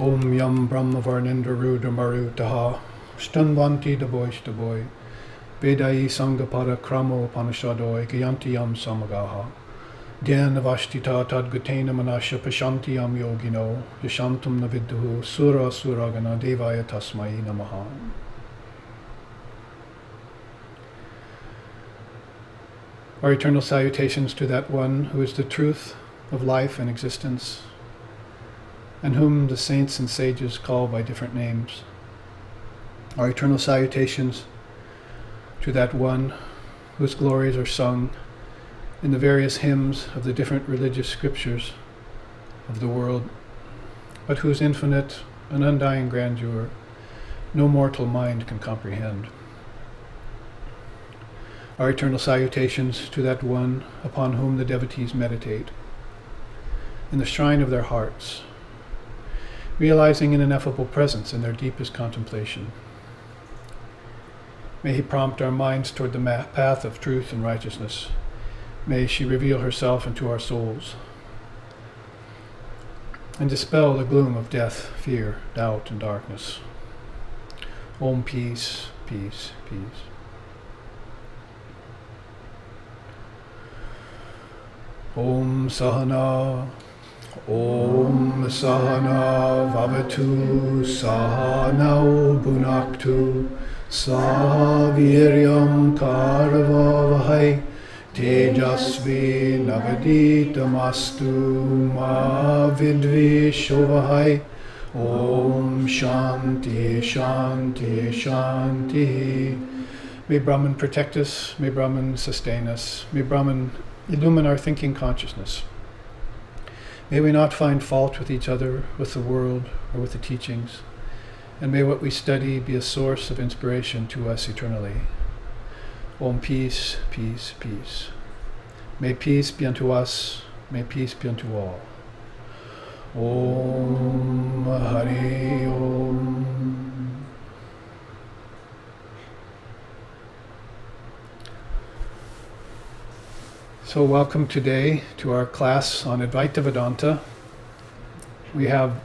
Om Yam Brahma Varnendra Rudra Marutaha Stanvanti Daboy Vedai Sangapada Kramo Panashadoi Gayanti Yam Samagaha Dhyan Avashtita Tadgutena Manasha Pashanti Yam Yogino Yashantam Navidduhu Sura Suragana Devaya Tasmai Namaha. Our eternal salutations to that one who is the truth of life and existence, and whom the saints and sages call by different names. Our eternal salutations to that one whose glories are sung in the various hymns of the different religious scriptures of the world, but whose infinite and undying grandeur no mortal mind can comprehend. Our eternal salutations to that one upon whom the devotees meditate in the shrine of their hearts, realizing an ineffable presence in their deepest contemplation. May he prompt our minds toward the path of truth and righteousness. May she reveal herself into our souls and dispel the gloom of death, fear, doubt, and darkness. Om peace, peace, peace. Om Sahana, Om Sahana Vavatu Sahanau Bhunaktu Saviryam Karavavahai Tejasvi Navaditamastu Ma Vidvishovahai. Om Shanti Shanti Shanti. May Brahman protect us, may Brahman sustain us, may Brahman illumine our thinking consciousness. May we not find fault with each other, with the world, or with the teachings, and may what we study be a source of inspiration to us eternally. Om peace, peace, peace. May peace be unto us, may peace be unto all. Om Hari Om. So welcome today to our class on Advaita Vedanta. We have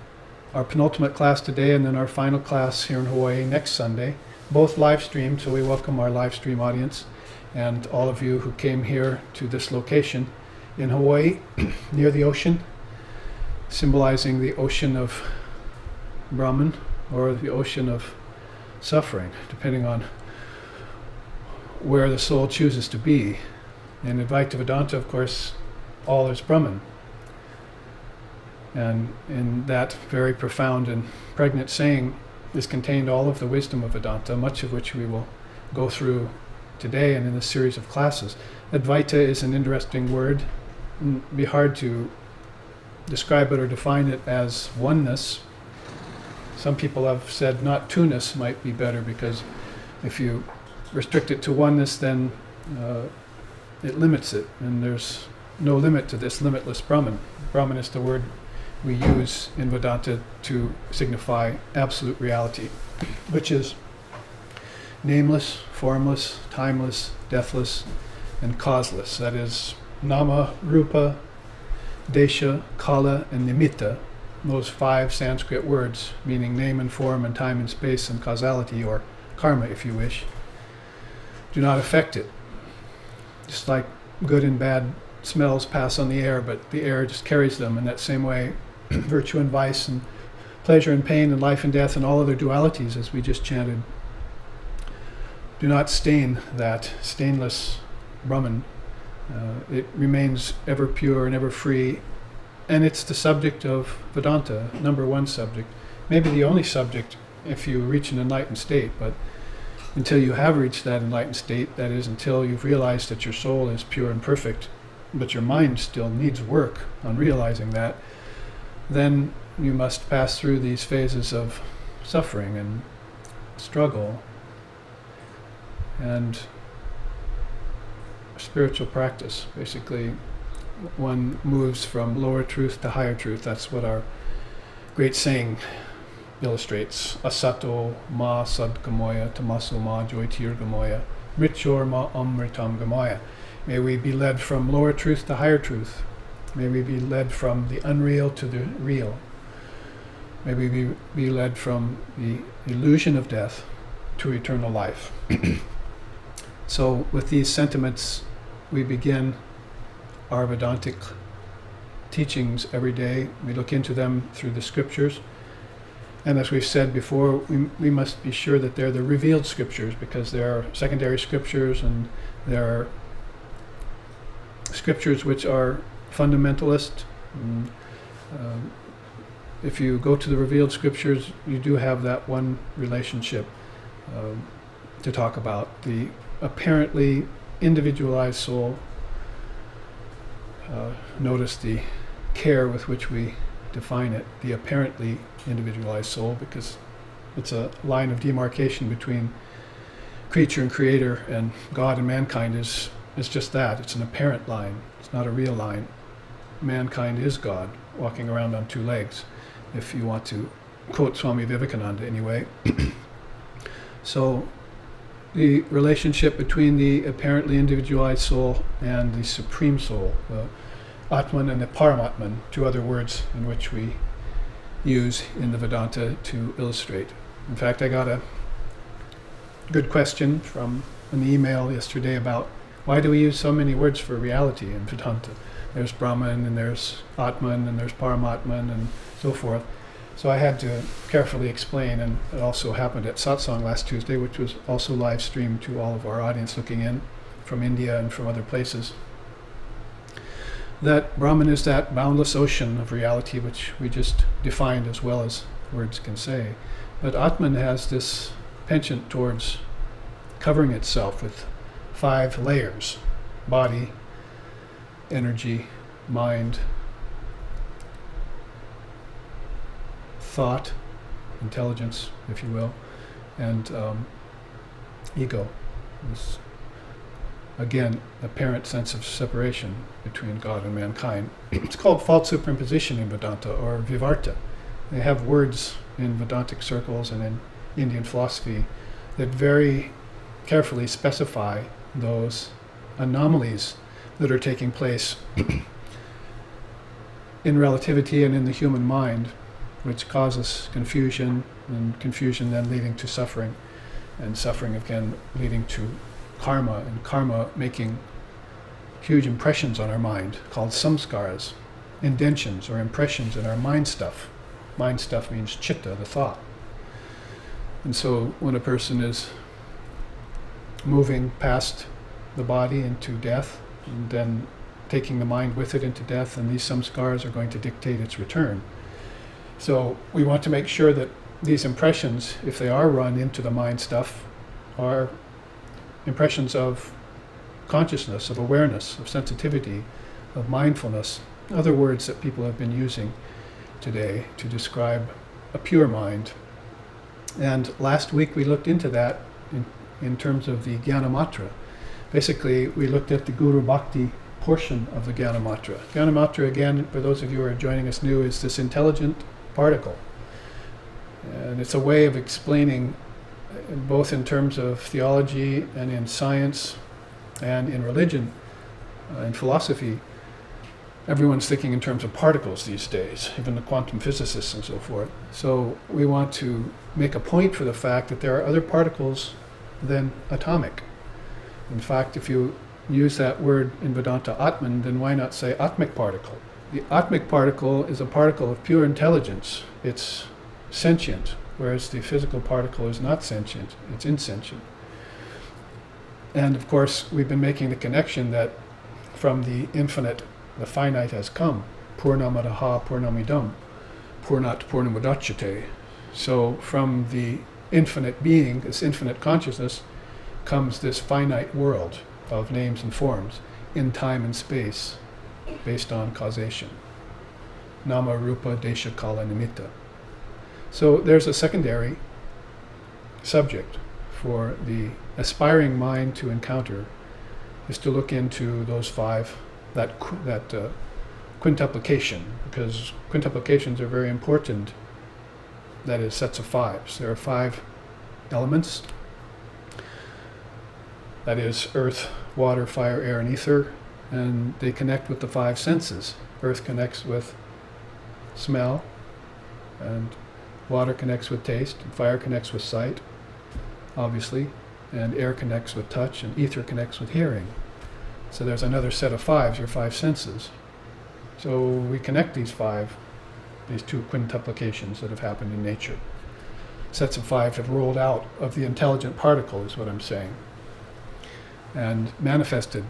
our penultimate class today and then our final class here in Hawaii next Sunday, both live streamed, so we welcome our live stream audience and all of you who came here to this location in Hawaii near the ocean, symbolizing the ocean of Brahman or the ocean of suffering, depending on where the soul chooses to be. In Advaita Vedanta, of course, all is Brahman. And in that very profound and pregnant saying is contained all of the wisdom of Vedanta, much of which we will go through today and in this series of classes. Advaita is an interesting word. It'd be hard to describe it or define it as oneness. Some people have said not two-ness might be better, because if you restrict it to oneness, then it limits it, and there's no limit to this limitless Brahman. Brahman is the word we use in Vedanta to signify absolute reality, which is nameless, formless, timeless, deathless, and causeless. That is Nama, Rupa, Desha, Kala, and Nimitta, those 5 Sanskrit words meaning name and form and time and space and causality, or karma if you wish, do not affect it. Just like good and bad smells pass on the air, but the air just carries them. In that same way, virtue and vice and pleasure and pain and life and death and all other dualities, as we just chanted, do not stain that stainless Brahman. It remains ever pure and ever free, and it's the subject of Vedanta, number 1 subject, maybe the only subject if you reach an enlightened state, but until you have reached that enlightened state, that is, until you've realized that your soul is pure and perfect, but your mind still needs work on realizing that, then you must pass through these phases of suffering and struggle and spiritual practice. Basically, one moves from lower truth to higher truth. That's what our great saying illustrates. Asato ma sadgamoya tamaso ma jyotirgamoya mrityur ma amritam gamoya. May we be led from lower truth to higher truth. May we be led from the unreal to the real. may we be led from the illusion of death to eternal life. So with these sentiments, we begin our Vedantic teachings every day. We look into them through the scriptures. And as we've said before, we must be sure that they're the revealed scriptures, because there are secondary scriptures and there are scriptures which are fundamentalist. If you go to the revealed scriptures, you do have that one relationship to talk about, the apparently individualized soul. Notice the care with which we define it, the apparently individualized soul, because it's a line of demarcation between creature and creator, and God and mankind is just that. It's an apparent line. It's not a real line. Mankind is God, walking around on two legs, if you want to quote Swami Vivekananda anyway. So the relationship between the apparently individualized soul and the supreme soul, the Atman and the Paramatman, two other words in which we use in the Vedanta to illustrate. In fact, I got a good question from an email yesterday about why do we use so many words for reality in Vedanta? There's Brahman and there's Atman and there's Paramatman and so forth. So I had to carefully explain, and it also happened at Satsang last Tuesday, which was also live streamed to all of our audience looking in from India and from other places, that Brahman is that boundless ocean of reality which we just defined as well as words can say. But Atman has this penchant towards covering itself with 5 layers: body, energy, mind, thought, intelligence, if you will, and ego. This, again, apparent sense of separation between God and mankind. It's called false superimposition in Vedanta, or vivarta. They have words in Vedantic circles and in Indian philosophy that very carefully specify those anomalies that are taking place in relativity and in the human mind, which causes confusion, and confusion then leading to suffering, and suffering again leading to karma, and karma making huge impressions on our mind, called samskaras, indentions or impressions in our mind stuff. Mind stuff means chitta, the thought. And so when a person is moving past the body into death, and then taking the mind with it into death, and these samskaras are going to dictate its return. So we want to make sure that these impressions, if they are run into the mind stuff, are impressions of consciousness, of awareness, of sensitivity, of mindfulness, other words that people have been using today to describe a pure mind. And last week we looked into that in terms of the Jnanamatra. Basically, we looked at the Guru Bhakti portion of the Jnanamatra. Jnanamatra, again, for those of you who are joining us new, is this intelligent particle. And it's a way of explaining, both in terms of theology and in science and in religion and philosophy. Everyone's thinking in terms of particles these days, even the quantum physicists and so forth. So we want to make a point for the fact that there are other particles than atomic. In fact, if you use that word in Vedanta, Atman, then why not say atmic particle? The atmic particle is a particle of pure intelligence. It's sentient, whereas the physical particle is not sentient, it's insentient. And of course, we've been making the connection that from the infinite, the finite has come. Purnamadaha Purnamidam, Purnat Purnamudachyate. So from the infinite being, this infinite consciousness, comes this finite world of names and forms in time and space based on causation. Nama, Rupa, Desha, Kala, Nimitta. So there's a secondary subject for the aspiring mind to encounter, is to look into those 5, that quintuplication, because quintuplications are very important. That is, sets of 5s. There are 5 elements. That is earth, water, fire, air, and ether, and they connect with the 5 senses. Earth connects with smell, and Water connects with taste, and fire connects with sight, obviously, and air connects with touch, and ether connects with hearing. So there's another set of fives, your five senses. So we connect these two quintuplications that have happened in nature. Sets of five have rolled out of the intelligent particle, is what I'm saying, and manifested.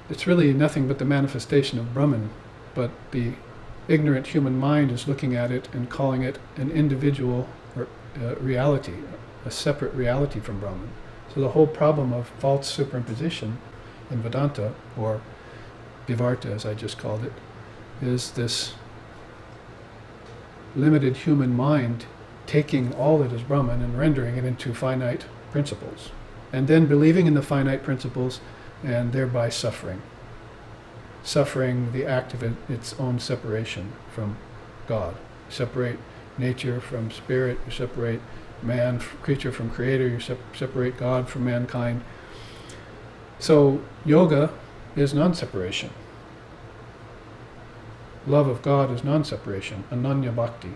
It's really nothing but the manifestation of Brahman, but the ignorant human mind is looking at it and calling it an individual reality, a separate reality from Brahman. So the whole problem of false superimposition in Vedanta, or Vivarta as I just called it, is this limited human mind taking all that is Brahman and rendering it into finite principles, and then believing in the finite principles and thereby suffering. Suffering the act of its own separation from God. You separate nature from spirit, you separate creature from creator, you separate God from mankind. So yoga is non-separation. Love of God is non-separation, ananya bhakti.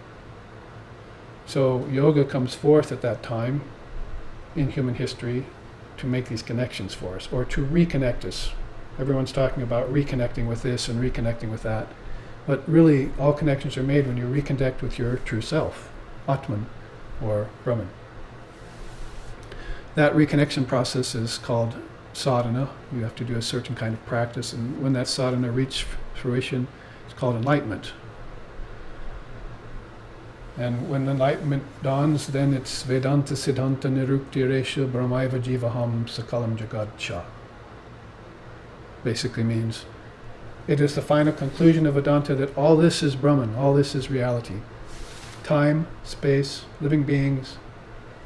So yoga comes forth at that time in human history to make these connections for us, or to reconnect us. Everyone's talking about reconnecting with this and reconnecting with that. But really, all connections are made when you reconnect with your true self, Atman, or Brahman. That reconnection process is called sadhana. You have to do a certain kind of practice, and when that sadhana reaches fruition, it's called enlightenment. And when enlightenment dawns, then it's Vedanta Siddhanta Nirukti Resha Brahmaiva Jivaham Sakalam Jagadcha. Basically means it is the final conclusion of Vedanta that all this is Brahman, all this is reality. Time, space, living beings,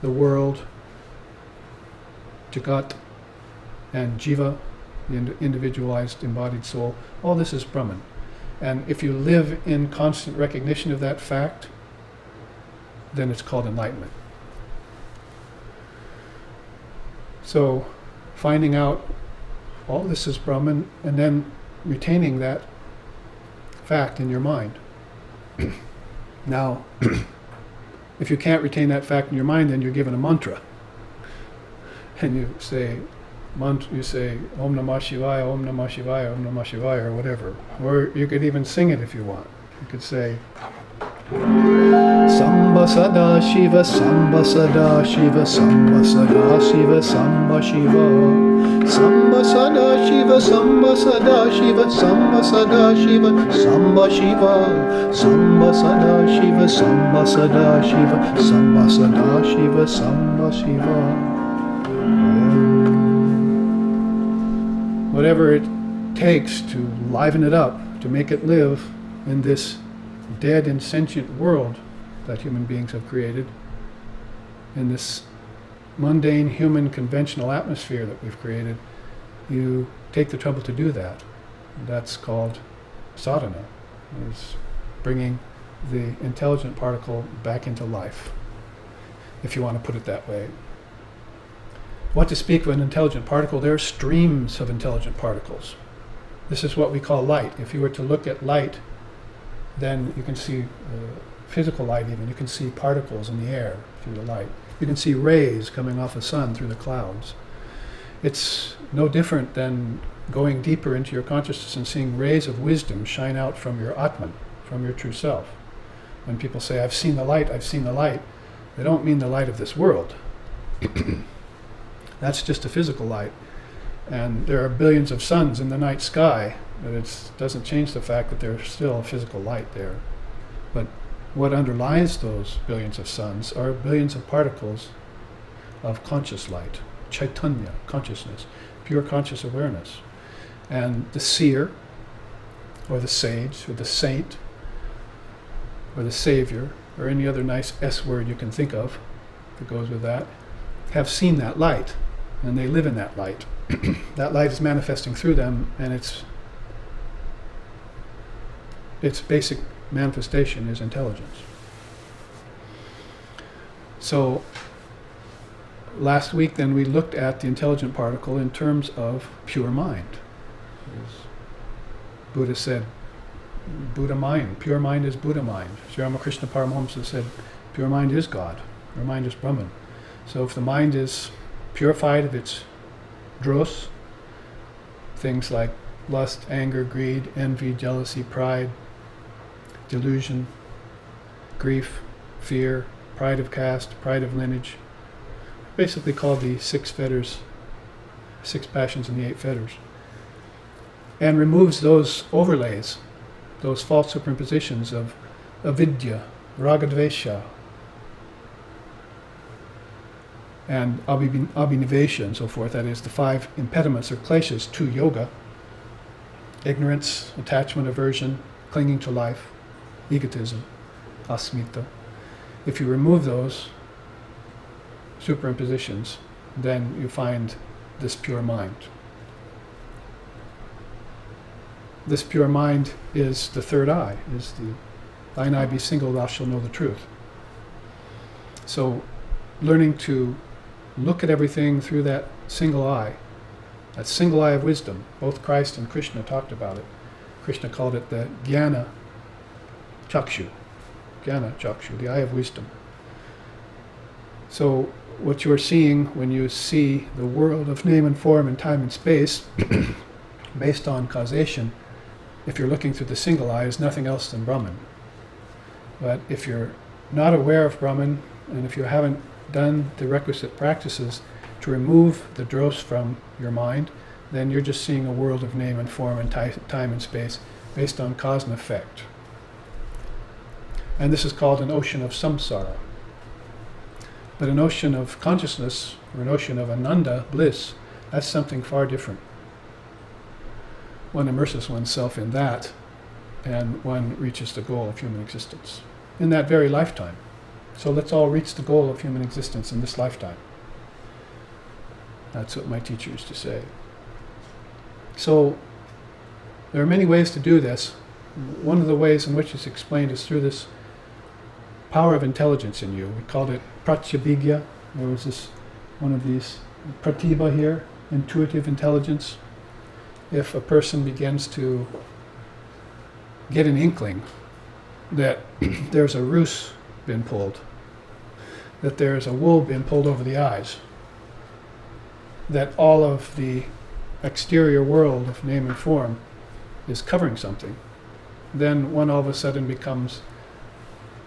the world, Jagat, and Jiva, the individualized embodied soul, all this is Brahman. And if you live in constant recognition of that fact, then it's called enlightenment. So finding out all this is Brahman, and then retaining that fact in your mind. Now, if you can't retain that fact in your mind, then you're given a mantra. And you say Om Namah Shivaya, Om Namah Shivaya, Om Namah Shivaya, or whatever. Or you could even sing it if you want. You could say Samba Sada Shiva, Samba Sada Shiva, Samba Sada Shiva, Samba Shiva. Samba Sada Shiva, Samba Sada Shiva, Samba Sada Shiva, Samba Shiva. Samba Sada Shiva, Samba Sada Shiva, Samba Sada Shiva, Samba Shiva. Whatever it takes to liven it up, to make it live in this dead and sentient world that human beings have created, in this mundane human conventional atmosphere that we've created, you take the trouble to do that. That's called sadhana. It's bringing the intelligent particle back into life, if you want to put it that way. What to speak of an intelligent particle? There are streams of intelligent particles. This is what we call light. If you were to look at light, then you can see physical light even. You can see particles in the air through the light. You can see rays coming off the sun through the clouds. It's no different than going deeper into your consciousness and seeing rays of wisdom shine out from your Atman, from your true self. When people say, I've seen the light, I've seen the light, they don't mean the light of this world. That's just a physical light. And there are billions of suns in the night sky, but it doesn't change the fact that there's still a physical light there. But what underlies those billions of suns are billions of particles of conscious light, chaitanya, consciousness, pure conscious awareness. And the seer, or the sage, or the saint, or the savior, or any other nice S word you can think of that goes with that, have seen that light, and they live in that light. That light is manifesting through them, and its basic manifestation is intelligence. So last week then we looked at the intelligent particle in terms of pure mind. As Buddha said, Buddha mind, pure mind is Buddha mind. Sri Ramakrishna Paramahamsa said, Pure mind is God. Pure mind is Brahman. So if the mind is purified of its dross, things like lust, anger, greed, envy, jealousy, pride, delusion, grief, fear, pride of caste, pride of lineage, basically called the six fetters, six passions and the eight fetters, and removes those overlays, those false superimpositions of avidya, ragadvesha, and abhinivesha and so forth, that is the five impediments or kleshas to yoga: ignorance, attachment, aversion, clinging to life, egotism, asmita. If you remove those superimpositions, then you find this pure mind. This pure mind is the third eye, is the thine eye be single, thou shalt know the truth. So learning to look at everything through that single eye of wisdom. Both Christ and Krishna talked about it. Krishna called it the jnana chakshu, the eye of wisdom. So what you're seeing when you see the world of name and form and time and space based on causation, if you're looking through the single eye, is nothing else than Brahman. But if you're not aware of Brahman, and if you haven't done the requisite practices to remove the dross from your mind, then you're just seeing a world of name and form and time and space based on cause and effect. And this is called an ocean of samsara. But an ocean of consciousness, or an ocean of ananda, bliss, that's something far different. One immerses oneself in that, and one reaches the goal of human existence in that very lifetime. So let's all reach the goal of human existence in this lifetime. That's what my teacher used to say. So there are many ways to do this. One of the ways in which it's explained is through this power of intelligence in you. We called it pratyabhigya. There was this one of these pratibha here, intuitive intelligence. If a person begins to get an inkling that there's a ruse been pulled, that there's a wool been pulled over the eyes, that all of the exterior world of name and form is covering something, then one all of a sudden becomes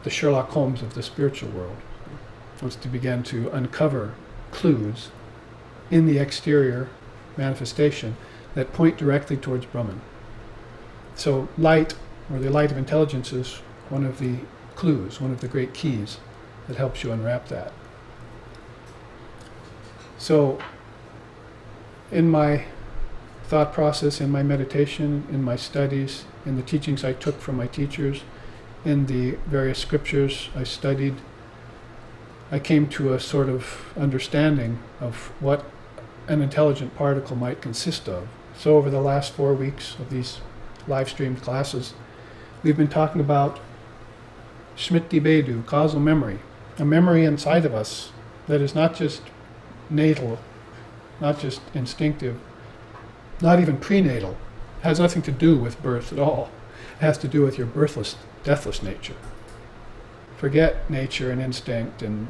the Sherlock Holmes of the spiritual world. Wants to begin to uncover clues in the exterior manifestation that point directly towards Brahman. So light, or the light of intelligence, is one of the clues, one of the great keys that helps you unwrap that. So in my thought process, in my meditation, in my studies, in the teachings I took from my teachers, in the various scriptures I studied, I came to a sort of understanding of what an intelligent particle might consist of. So over the last 4 weeks of these live-streamed classes, we've been talking about Smriti Bedu, causal memory, a memory inside of us that is not just natal, not just instinctive, not even prenatal. It has nothing to do with birth at all. It has to do with your birthless, deathless nature. Forget nature and instinct and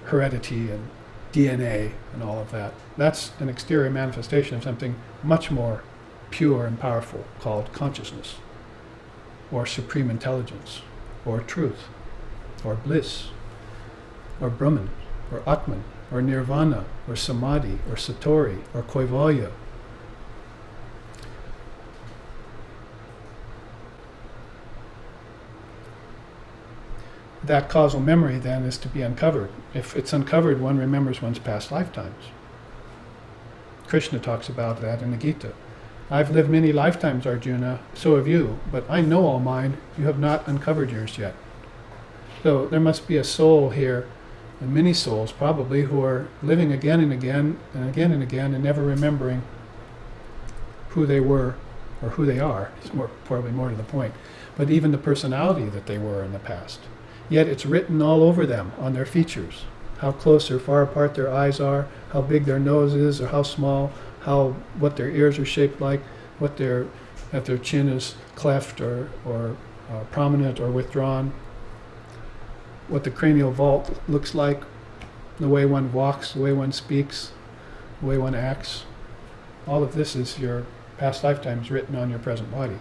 heredity and DNA and all of that. That's an exterior manifestation of something much more pure and powerful called consciousness, or supreme intelligence, or truth, or bliss, or Brahman, or Atman, or Nirvana, or Samadhi, or Satori, or Kaivalya. That causal memory then is to be uncovered. If it's uncovered, one remembers one's past lifetimes. Krishna talks about that in the Gita. I've lived many lifetimes, Arjuna, so have you, but I know all mine. You have not uncovered yours yet. So there must be a soul here, and many souls probably, who are living again and again and again and again and never remembering who they were or who they are. It's probably more to the point. But even the personality that they were in the past. Yet it's written all over them, on their features. How close or far apart their eyes are, how big their nose is or how small, what their ears are shaped like, if their chin is cleft or prominent or withdrawn. what the cranial vault looks like, the way one walks, the way one speaks, the way one acts. All of this is your past lifetimes written on your present body.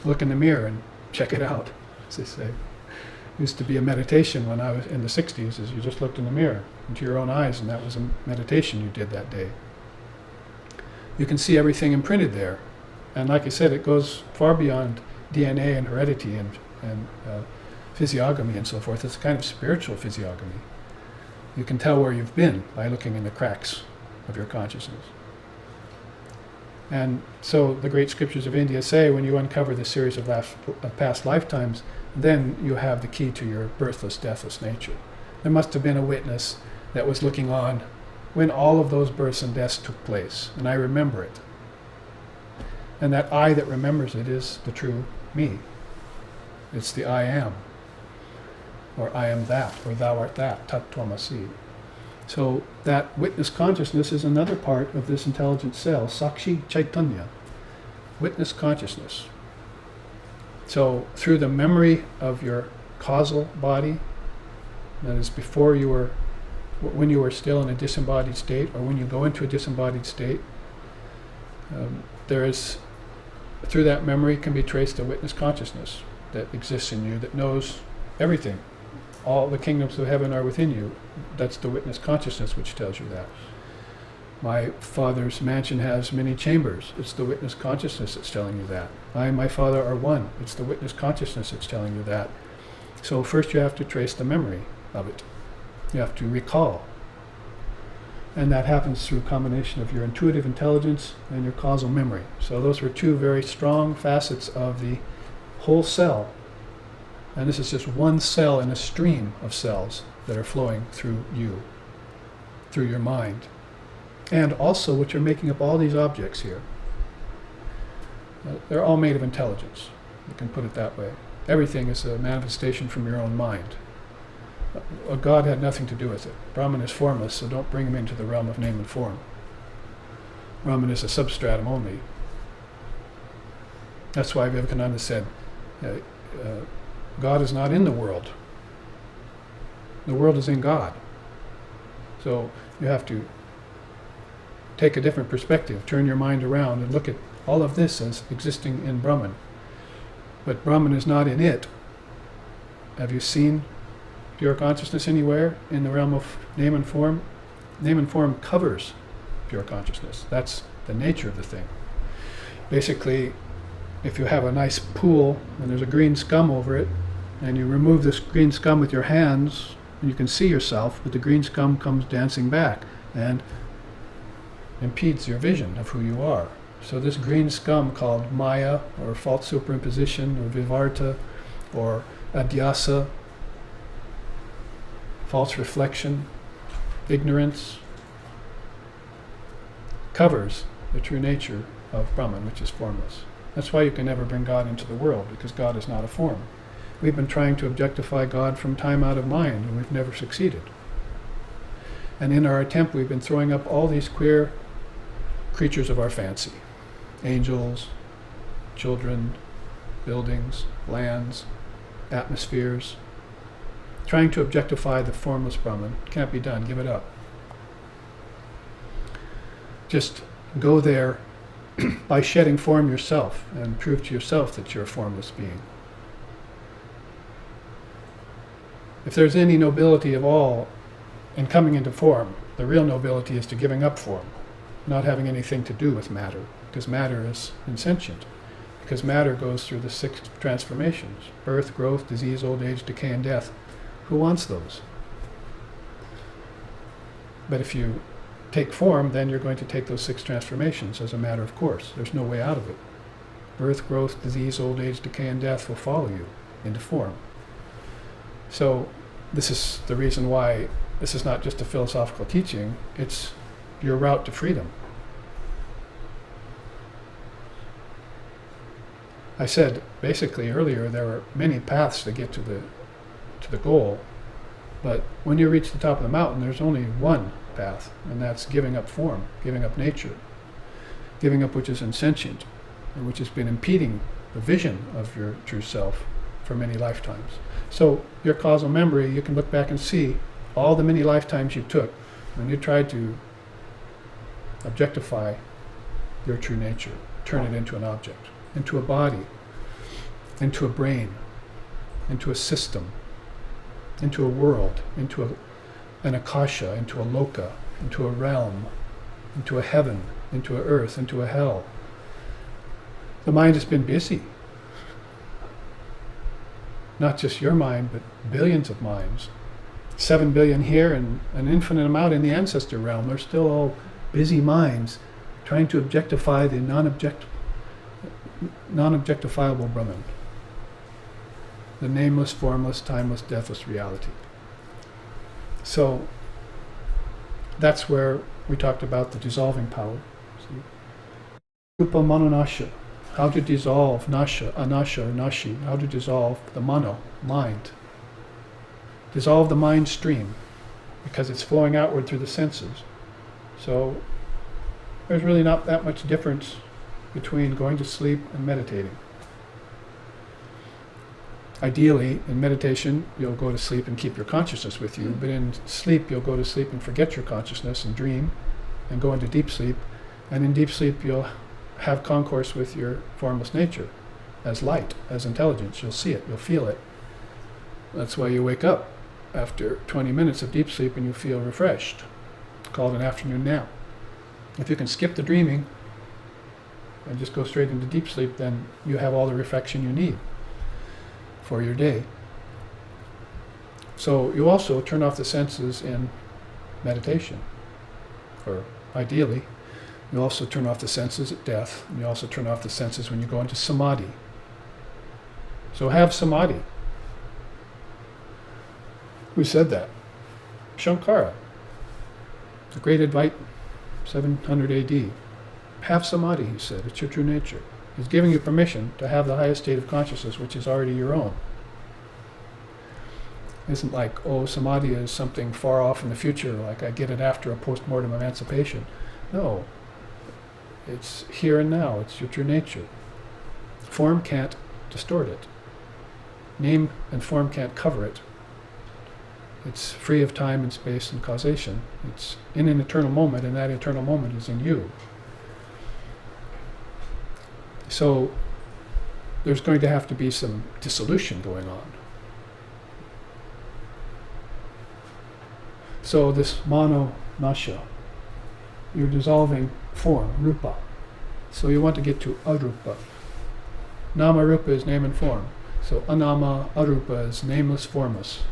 Look in the mirror and check it out, as they say. Used to be a meditation when I was in the 60s, is you just looked in the mirror into your own eyes, and that was a meditation you did that day. You can see everything imprinted there. And like I said, it goes far beyond DNA and heredity and physiognomy and so forth. It's a kind of spiritual physiognomy. You can tell where you've been by looking in the cracks of your consciousness. And so the great scriptures of India say when you uncover the series of past lifetimes, then you have the key to your birthless, deathless nature. There must have been a witness that was looking on when all of those births and deaths took place, and I remember it. And that I that remembers it is the true me. It's the I am, or I am that, or thou art that, tat tvamasi. So that witness consciousness is another part of this intelligent cell, Sakshi Chaitanya, witness consciousness. So through the memory of your causal body, that is before you were, when you were still in a disembodied state, or when you go into a disembodied state, there is, through that memory can be traced a witness consciousness that exists in you, that knows everything. All the kingdoms of heaven are within you. That's the witness consciousness which tells you that. My Father's mansion has many chambers. It's the witness consciousness that's telling you that. I and my Father are one. It's the witness consciousness that's telling you that. So first you have to trace the memory of it. You have to recall. And that happens through a combination of your intuitive intelligence and your causal memory. So those were two very strong facets of the whole cell. And this is just one cell in a stream of cells that are flowing through you, through your mind. And also which are making up all these objects here. They're all made of intelligence. You can put it that way. Everything is a manifestation from your own mind. God had nothing to do with it. Brahman is formless, so don't bring him into the realm of name and form. Brahman is a substratum only. That's why Vivekananda said, God is not in the world. The world is in God. So you have to take a different perspective, turn your mind around and look at all of this as existing in Brahman. But Brahman is not in it. Have you seen pure consciousness anywhere in the realm of name and form? Name and form covers pure consciousness. That's the nature of the thing. Basically, if you have a nice pool and there's a green scum over it, and you remove this green scum with your hands, and you can see yourself, but the green scum comes dancing back and impedes your vision of who you are. So this green scum called Maya, or false superimposition, or Vivarta, or Adhyasa, false reflection, ignorance, covers the true nature of Brahman, which is formless. That's why you can never bring God into the world, because God is not a form. We've been trying to objectify God from time out of mind, and we've never succeeded. And in our attempt, we've been throwing up all these queer creatures of our fancy. Angels, children, buildings, lands, atmospheres. Trying to objectify the formless Brahman. Can't be done. Give it up. Just go there by shedding form yourself and prove to yourself that you're a formless being. If there's any nobility of all in coming into form, the real nobility is to giving up form, not having anything to do with matter, because matter is insentient, because matter goes through the 6 transformations: birth, growth, disease, old age, decay, and death. Who wants those? But if you take form, then you're going to take those 6 transformations as a matter of course. There's no way out of it. Birth, growth, disease, old age, decay, and death will follow you into form. So this is the reason why this is not just a philosophical teaching, it's your route to freedom. I said basically earlier there are many paths to get to the goal, but when you reach the top of the mountain, there's only one path, and that's giving up form, giving up nature, giving up which is insentient and which has been impeding the vision of your true self for many lifetimes. So your causal memory, you can look back and see all the many lifetimes you took when you tried to objectify your true nature, turn it into an object, into a body, into a brain, into a system, into a world, into an akasha, into a loka, into a realm, into a heaven, into a earth, into a hell. The mind has been busy. Not just your mind, but billions of minds. 7 billion here and an infinite amount in the ancestor realm. They're still all busy minds trying to objectify the non-objectifiable Brahman. The nameless, formless, timeless, deathless reality. So that's where we talked about the dissolving power. See? Rupa manonasha. How to dissolve nasha, anasha, or nashi. How to dissolve the mano, mind. Dissolve the mind stream, because it's flowing outward through the senses. So there's really not that much difference between going to sleep and meditating. Ideally, in meditation, you'll go to sleep and keep your consciousness with you, but in sleep, you'll go to sleep and forget your consciousness and dream and go into deep sleep. And in deep sleep, you'll have concourse with your formless nature as light, as intelligence. You'll see it, you'll feel it. That's why you wake up after 20 minutes of deep sleep and you feel refreshed. It's called an afternoon nap. If you can skip the dreaming and just go straight into deep sleep, then you have all the reflection you need for your day. So you also turn off the senses in meditation, or ideally, you also turn off the senses at death, and you also turn off the senses when you go into samadhi. So have samadhi. Who said that? Shankara, the great Advaita, 700 AD. Have samadhi, he said. It's your true nature. He's giving you permission to have the highest state of consciousness, which is already your own. It isn't like, oh, samadhi is something far off in the future, like I get it after a post-mortem emancipation. No. It's here and now. It's your true nature. Form can't distort it. Name and form can't cover it. It's free of time and space and causation. It's in an eternal moment, and that eternal moment is in you. So there's going to have to be some dissolution going on. So this mano nasha, you're dissolving form, rupa. So you want to get to arupa. Nama rupa is name and form. So anama, arupa is nameless, formless.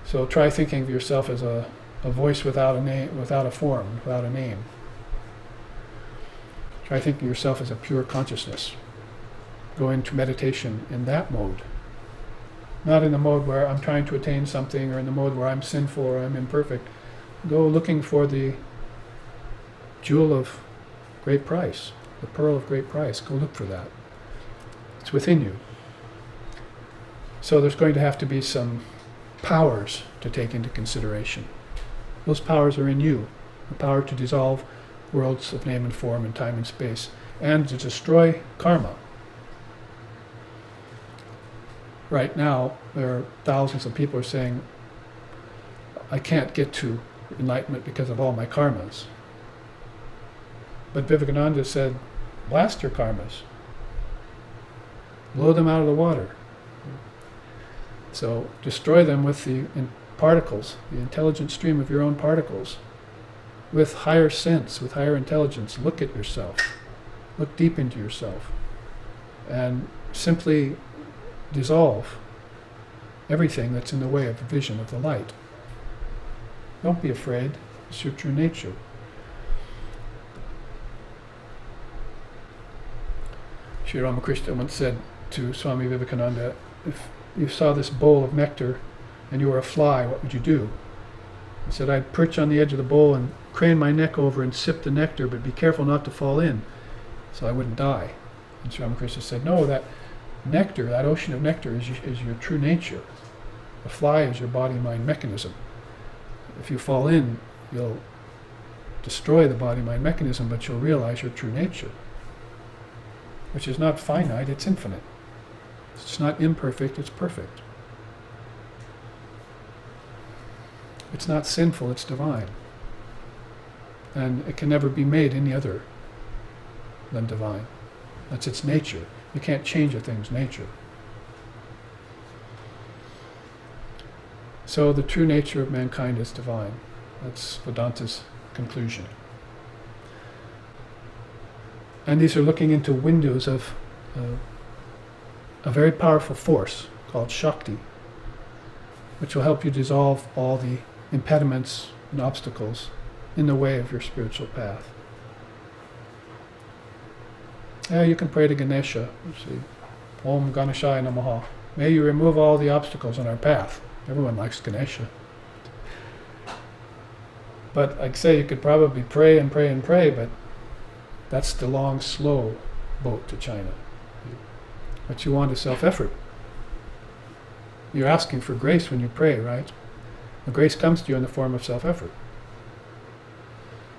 So try thinking of yourself as a voice without a name, without a form, without a name. Try thinking of yourself as a pure consciousness. Go into meditation in that mode. Not in the mode where I'm trying to attain something, or in the mode where I'm sinful or I'm imperfect. Go looking for the jewel of great price, the pearl of great price. Go look for that. It's within you. So there's going to have to be some powers to take into consideration. Those powers are in you. The power to dissolve worlds of name and form and time and space, and to destroy karma. Right now, there are thousands of people who are saying, I can't get to enlightenment because of all my karmas. But Vivekananda said, blast your karmas. Blow them out of the water. So destroy them with the particles, the intelligent stream of your own particles. With higher sense, with higher intelligence, look at yourself. Look deep into yourself. And simply dissolve everything that's in the way of the vision of the light. Don't be afraid. It's your true nature. Sri Ramakrishna once said to Swami Vivekananda, if you saw this bowl of nectar and you were a fly, what would you do? He said, I'd perch on the edge of the bowl and crane my neck over and sip the nectar, but be careful not to fall in, so I wouldn't die. And Sri Ramakrishna said, no, that nectar, that ocean of nectar is your true nature. The fly is your body-mind mechanism. If you fall in, you'll destroy the body-mind mechanism, but you'll realize your true nature, which is not finite, it's infinite. It's not imperfect, it's perfect. It's not sinful, it's divine. And it can never be made any other than divine. That's its nature. You can't change a thing's nature. So the true nature of mankind is divine. That's Vedanta's conclusion. And these are looking into windows of a very powerful force called Shakti, which will help you dissolve all the impediments and obstacles in the way of your spiritual path. Yeah, you can pray to Ganesha. See, Om Ganeshaya Namaha. May you remove all the obstacles on our path. Everyone likes Ganesha. But like I say, you could probably pray and pray and pray, but that's the long, slow boat to China. What you want is self-effort. You're asking for grace when you pray, right? The grace comes to you in the form of self-effort.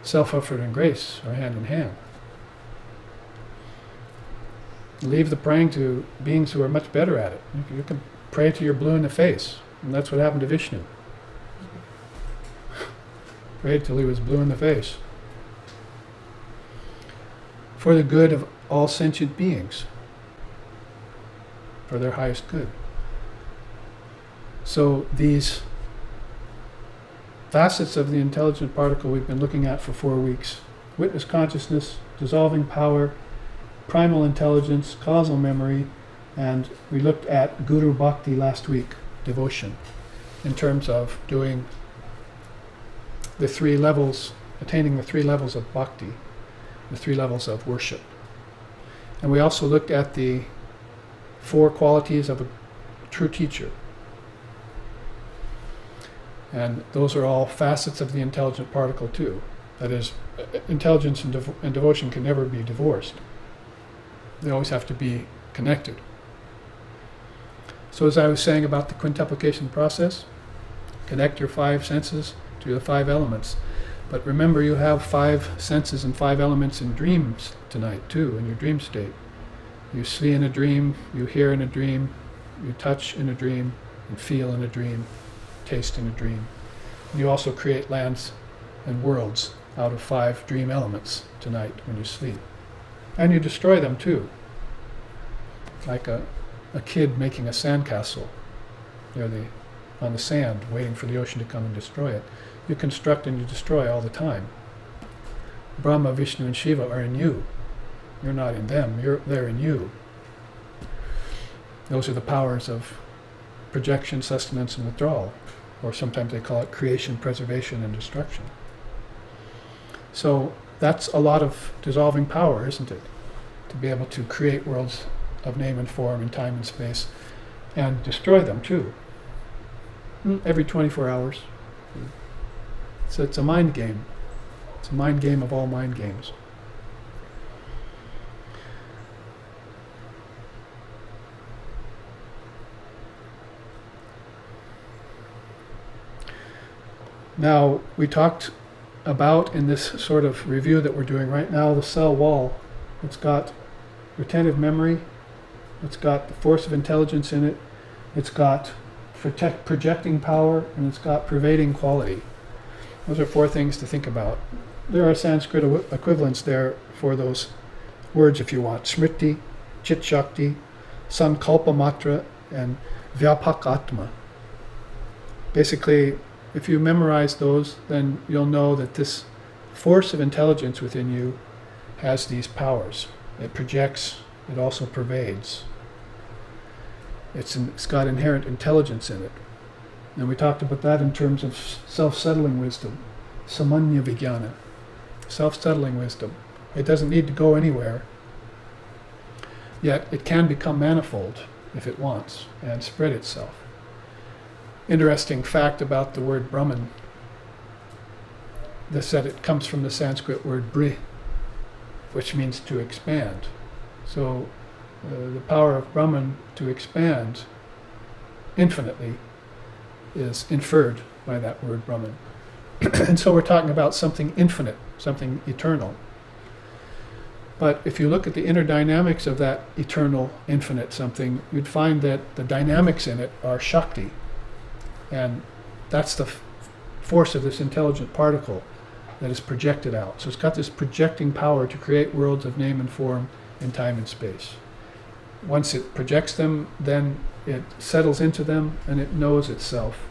Self-effort and grace are hand in hand. Leave the praying to beings who are much better at it. You can pray till you're blue in the face, and that's what happened to Vishnu. Prayed till he was blue in the face. For the good of all sentient beings. For their highest good. So these facets of the intelligent particle we've been looking at for 4 weeks: witness consciousness, dissolving power, primal intelligence, causal memory, and we looked at Guru Bhakti last week, devotion, in terms of doing the 3 levels, attaining the 3 levels of bhakti, the 3 levels of worship. And we also looked at the 4 qualities of a true teacher. And those are all facets of the intelligent particle too. That is, intelligence and devotion can never be divorced. They always have to be connected. So as I was saying about the quintuplication process, connect your 5 senses to the 5 elements. But remember, you have 5 senses and 5 elements in dreams tonight too, in your dream state. You see in a dream, you hear in a dream, you touch in a dream, and feel in a dream, taste in a dream. You also create lands and worlds out of 5 dream elements tonight when you sleep. And you destroy them too. Like a kid making a sandcastle on the sand, waiting for the ocean to come and destroy it. You construct and you destroy all the time. Brahma, Vishnu, and Shiva are in you. You're not in them, they're in you. Those are the powers of projection, sustenance, and withdrawal. Or sometimes they call it creation, preservation, and destruction. So that's a lot of dissolving power, isn't it? To be able to create worlds of name and form in time and space, and destroy them too. Every 24 hours. So it's a mind game. It's a mind game of all mind games. Now, we talked about, in this sort of review that we're doing right now, the cell wall. It's got retentive memory, it's got the force of intelligence in it, it's got projecting power, and it's got pervading quality. Those are 4 things to think about. There are Sanskrit equivalents there for those words if you want. Smriti, Chit Shakti, Sankalpa Matra, and Vyapakatma. Basically, if you memorize those, then you'll know that this force of intelligence within you has these powers. It projects, it also pervades. It's got inherent intelligence in it. And we talked about that in terms of self-settling wisdom, samanya vijnana, self-settling wisdom. It doesn't need to go anywhere, yet it can become manifold if it wants and spread itself. Interesting fact about the word Brahman, that it comes from the Sanskrit word bri, which means to expand. So the power of Brahman to expand infinitely is inferred by that word Brahman. And so we're talking about something infinite, something eternal. But if you look at the inner dynamics of that eternal, infinite something, you'd find that the dynamics in it are Shakti. And that's the force of this intelligent particle that is projected out. So it's got this projecting power to create worlds of name and form in time and space. Once it projects them, then it settles into them and it knows itself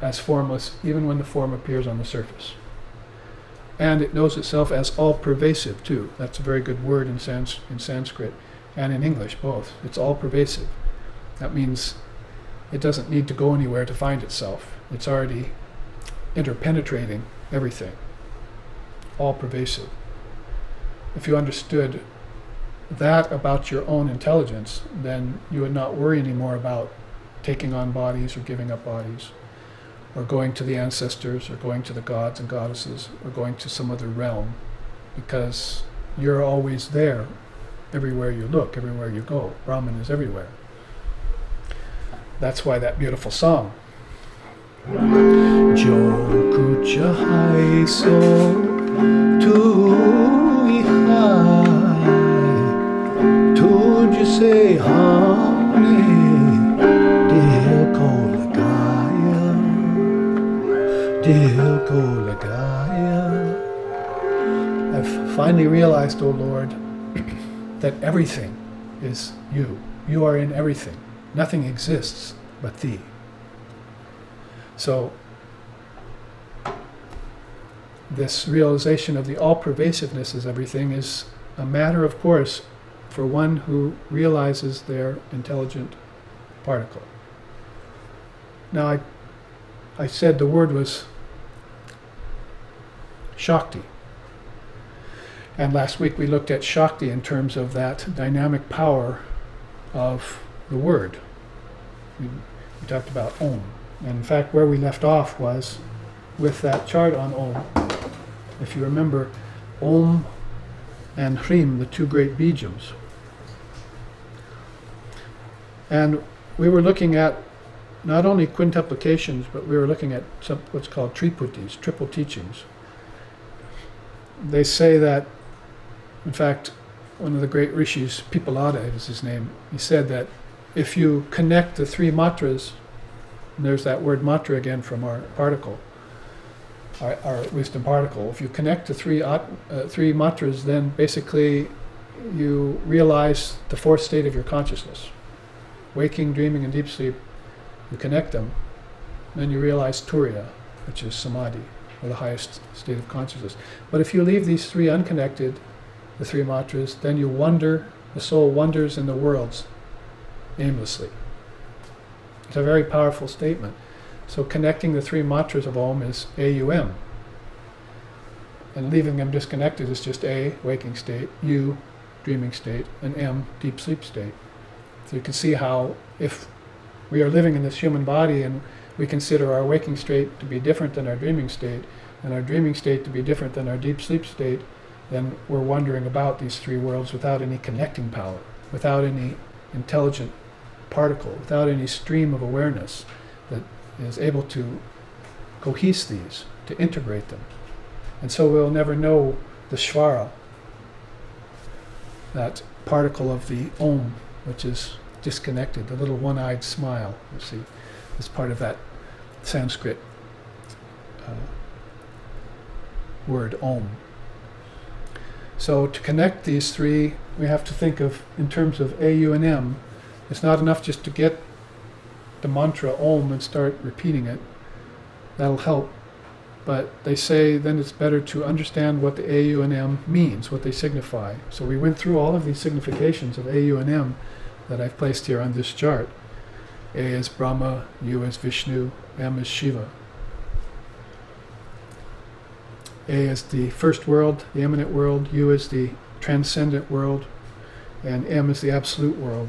as formless, even when the form appears on the surface. And it knows itself as all-pervasive too. That's a very good word in Sanskrit and in English both. It's all-pervasive. That means it doesn't need to go anywhere to find itself. It's already interpenetrating everything. All-pervasive. If you understood that about your own intelligence, then you would not worry anymore about taking on bodies or giving up bodies, or going to the ancestors, or going to the gods and goddesses, or going to some other realm, because you're always there, everywhere you look, everywhere you go. Brahman is everywhere. That's why that beautiful song. Jo kuch hai so tu hai, tujhse humne dil ko lagaya, dil ko lagaya. I've finally realized, O Lord, that everything is you. You are in everything. Nothing exists but thee. So this realization of the all-pervasiveness of everything is a matter of course for one who realizes their intelligent particle. Now I said the word was Shakti. And last week we looked at Shakti in terms of that dynamic power of the word. We talked about Om. And in fact, where we left off was with that chart on Om. If you remember, Om and Hrim, the two great bijams. And we were looking at not only quintuplications, but we were looking at what's called triputis, triple teachings. They say that, in fact, one of the great rishis, Pipalada is his name, he said that if you connect the three matras, and there's that word matra again from our particle, our wisdom particle. If you connect the three matras, then basically you realize the fourth state of your consciousness. Waking, dreaming, and deep sleep, you connect them, then you realize turiya, which is samadhi, or the highest state of consciousness. But if you leave these three unconnected, the three matras, then you wander, the soul wanders in the worlds aimlessly. It's a very powerful statement. So connecting the three matras of Om is A-U-M. And leaving them disconnected is just A, waking state, U, dreaming state, and M, deep sleep state. So you can see how if we are living in this human body and we consider our waking state to be different than our dreaming state, and our dreaming state to be different than our deep sleep state, then we're wandering about these three worlds without any connecting power, without any intelligent particle, without any stream of awareness that is able to cohese these, to integrate them. And so we'll never know the Shvara, that particle of the Om, which is disconnected, the little one-eyed smile, you see, is part of that Sanskrit word Om. So to connect these three, we have to think of, in terms of A, U, and M. It's not enough just to get the mantra Om and start repeating it. That'll help. But they say then it's better to understand what the A, U, and M means, what they signify. So we went through all of these significations of A, U, and M that I've placed here on this chart. A is Brahma, U is Vishnu, M is Shiva. A is the first world, the immanent world, U is the transcendent world, and M is the absolute world.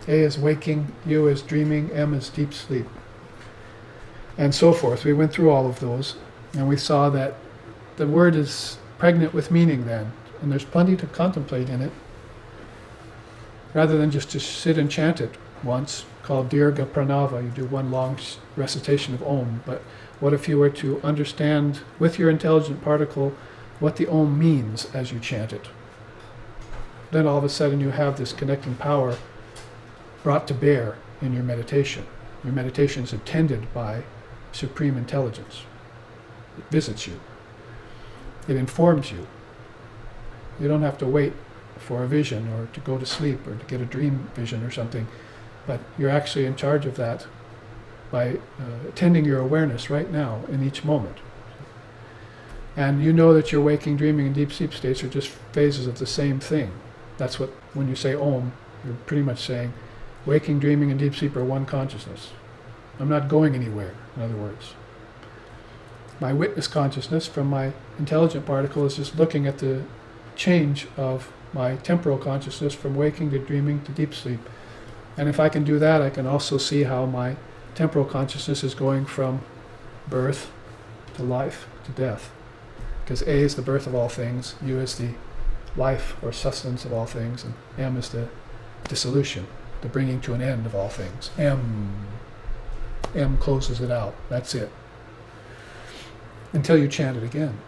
A is waking, U is dreaming, M is deep sleep, and so forth. We went through all of those, and we saw that the word is pregnant with meaning then, and there's plenty to contemplate in it, rather than just to sit and chant it once, called Dirgha Pranava. You do one long recitation of Om, but what if you were to understand with your intelligent particle what the Om means as you chant it. Then all of a sudden you have this connecting power brought to bear in your meditation. Your meditation is attended by Supreme Intelligence. It visits you. It informs you. You don't have to wait for a vision or to go to sleep or to get a dream vision or something, but you're actually in charge of that by attending your awareness right now in each moment. And you know that your waking, dreaming, and deep sleep states are just phases of the same thing. That's what, when you say Om, you're pretty much saying waking, dreaming, and deep sleep are one consciousness. I'm not going anywhere, in other words. My witness consciousness from my intelligent particle is just looking at the change of my temporal consciousness from waking to dreaming to deep sleep. And if I can do that, I can also see how my temporal consciousness is going from birth to life to death. Because A is the birth of all things, U is the life or sustenance of all things, and M is the dissolution, the bringing to an end of all things. M closes it out. That's it. Until you chant it again.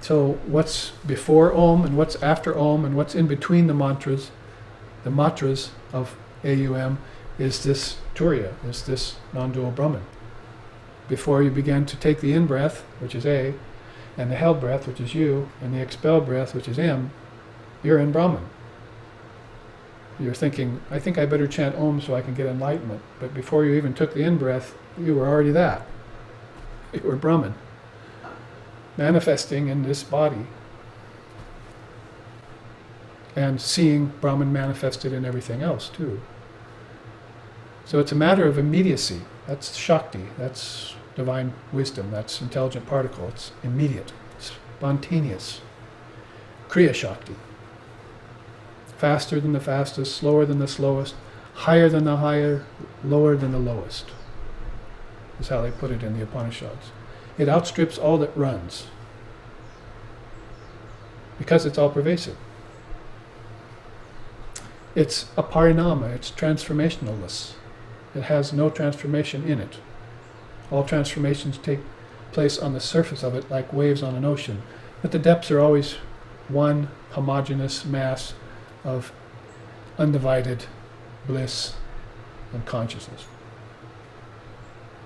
So what's before Om and what's after Om and what's in between the matras of AUM is this Turiya, is this non-dual Brahman. Before you begin to take the in-breath, which is A, and the held breath, which is U, and the expelled breath, which is M, you're in Brahman. You're thinking, I think I better chant Om so I can get enlightenment. But before you even took the in-breath, you were already that. You were Brahman, manifesting in this body and seeing Brahman manifested in everything else too. So it's a matter of immediacy. That's Shakti, that's divine wisdom, that's intelligent particle. It's immediate, it's spontaneous. Kriya Shakti. Faster than the fastest, slower than the slowest, higher than the higher, lower than the lowest. Is how they put it in the Upanishads. It outstrips all that runs because it's all pervasive. It's a parinama, it's transformationaless. It has no transformation in it. All transformations take place on the surface of it like waves on an ocean, but the depths are always one homogeneous mass of undivided bliss and consciousness,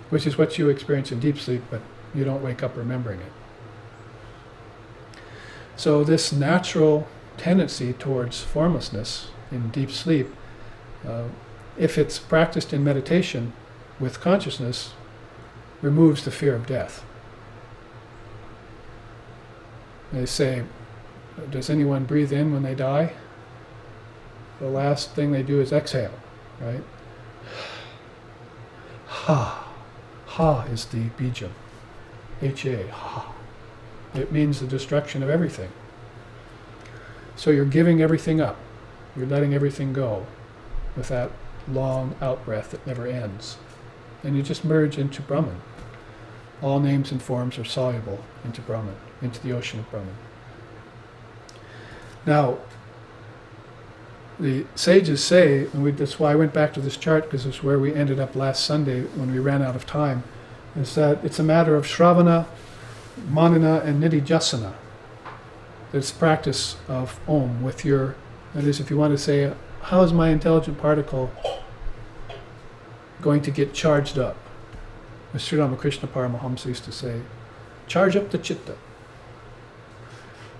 which is what you experience in deep sleep, but you don't wake up remembering it. So this natural tendency towards formlessness in deep sleep, if it's practiced in meditation with consciousness, removes the fear of death. They say, does anyone breathe in when they die? The last thing they do is exhale, right? Ha. Ha is the bija. H-A, ha. It means the destruction of everything. So you're giving everything up. You're letting everything go with that long out-breath that never ends. And you just merge into Brahman. All names and forms are soluble into Brahman, into the ocean of Brahman. Now, the sages say, and that's why I went back to this chart, because it's where we ended up last Sunday when we ran out of time, is that it's a matter of Shravana, Manana, and Nididhyasana. It's practice of Om with your, that is, if you want to say, how is my intelligent particle going to get charged up? As Sri Ramakrishna Paramahamsa used to say, charge up the chitta.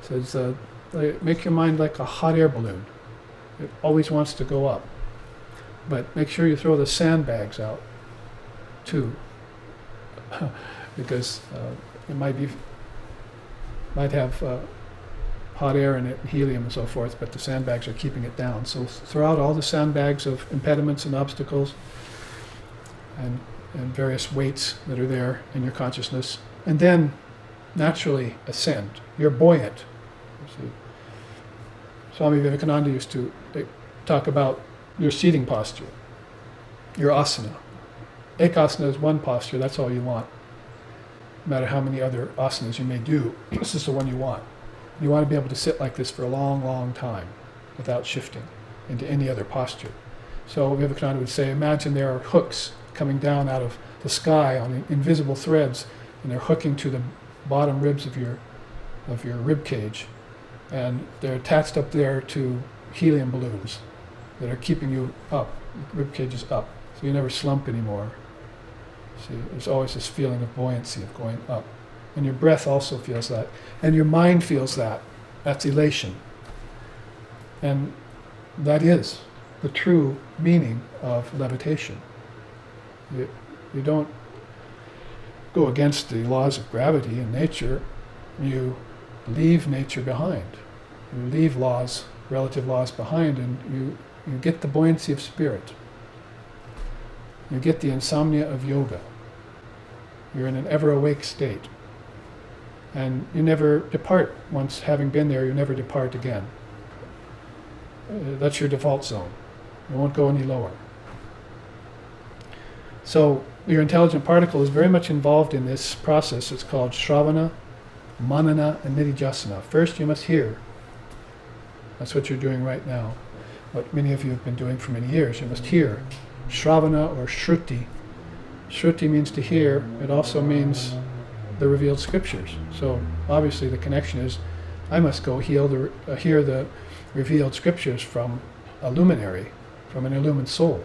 So it's, make your mind like a hot air balloon. It always wants to go up. But make sure you throw the sandbags out, too. Because it might have hot air in it, helium and so forth, but the sandbags are keeping it down. So throw out all the sandbags of impediments and obstacles and various weights that are there in your consciousness, and then naturally ascend. You're buoyant. You see. Swami Vivekananda used to talk about your seating posture, your asana. Ekasana is one posture, that's all you want. No matter how many other asanas you may do, this is the one you want. You want to be able to sit like this for a long, long time without shifting into any other posture. So Vivekananda would say, imagine there are hooks coming down out of the sky on invisible threads, and they're hooking to the bottom ribs of your of your rib cage, and they're attached up there to helium balloons that are keeping you up. The rib cage is up, so you never slump anymore. See, there's always this feeling of buoyancy, of going up. And your breath also feels that. And your mind feels that. That's elation. And that is the true meaning of levitation. You don't go against the laws of gravity and nature. You leave nature behind. You leave laws, relative laws behind, and you get the buoyancy of spirit. You get the insomnia of yoga. You're in an ever-awake state. And you never depart. Once having been there, you never depart again. That's your default zone. You won't go any lower. So your intelligent particle is very much involved in this process. It's called Shravana, Manana, and Nididhyasana. First, you must hear. That's what you're doing right now. What many of you have been doing for many years. You must hear. Shravana or Shruti. Shruti means to hear. It also means the revealed scriptures. So obviously the connection is, I must go hear the revealed scriptures from a luminary, from an illumined soul.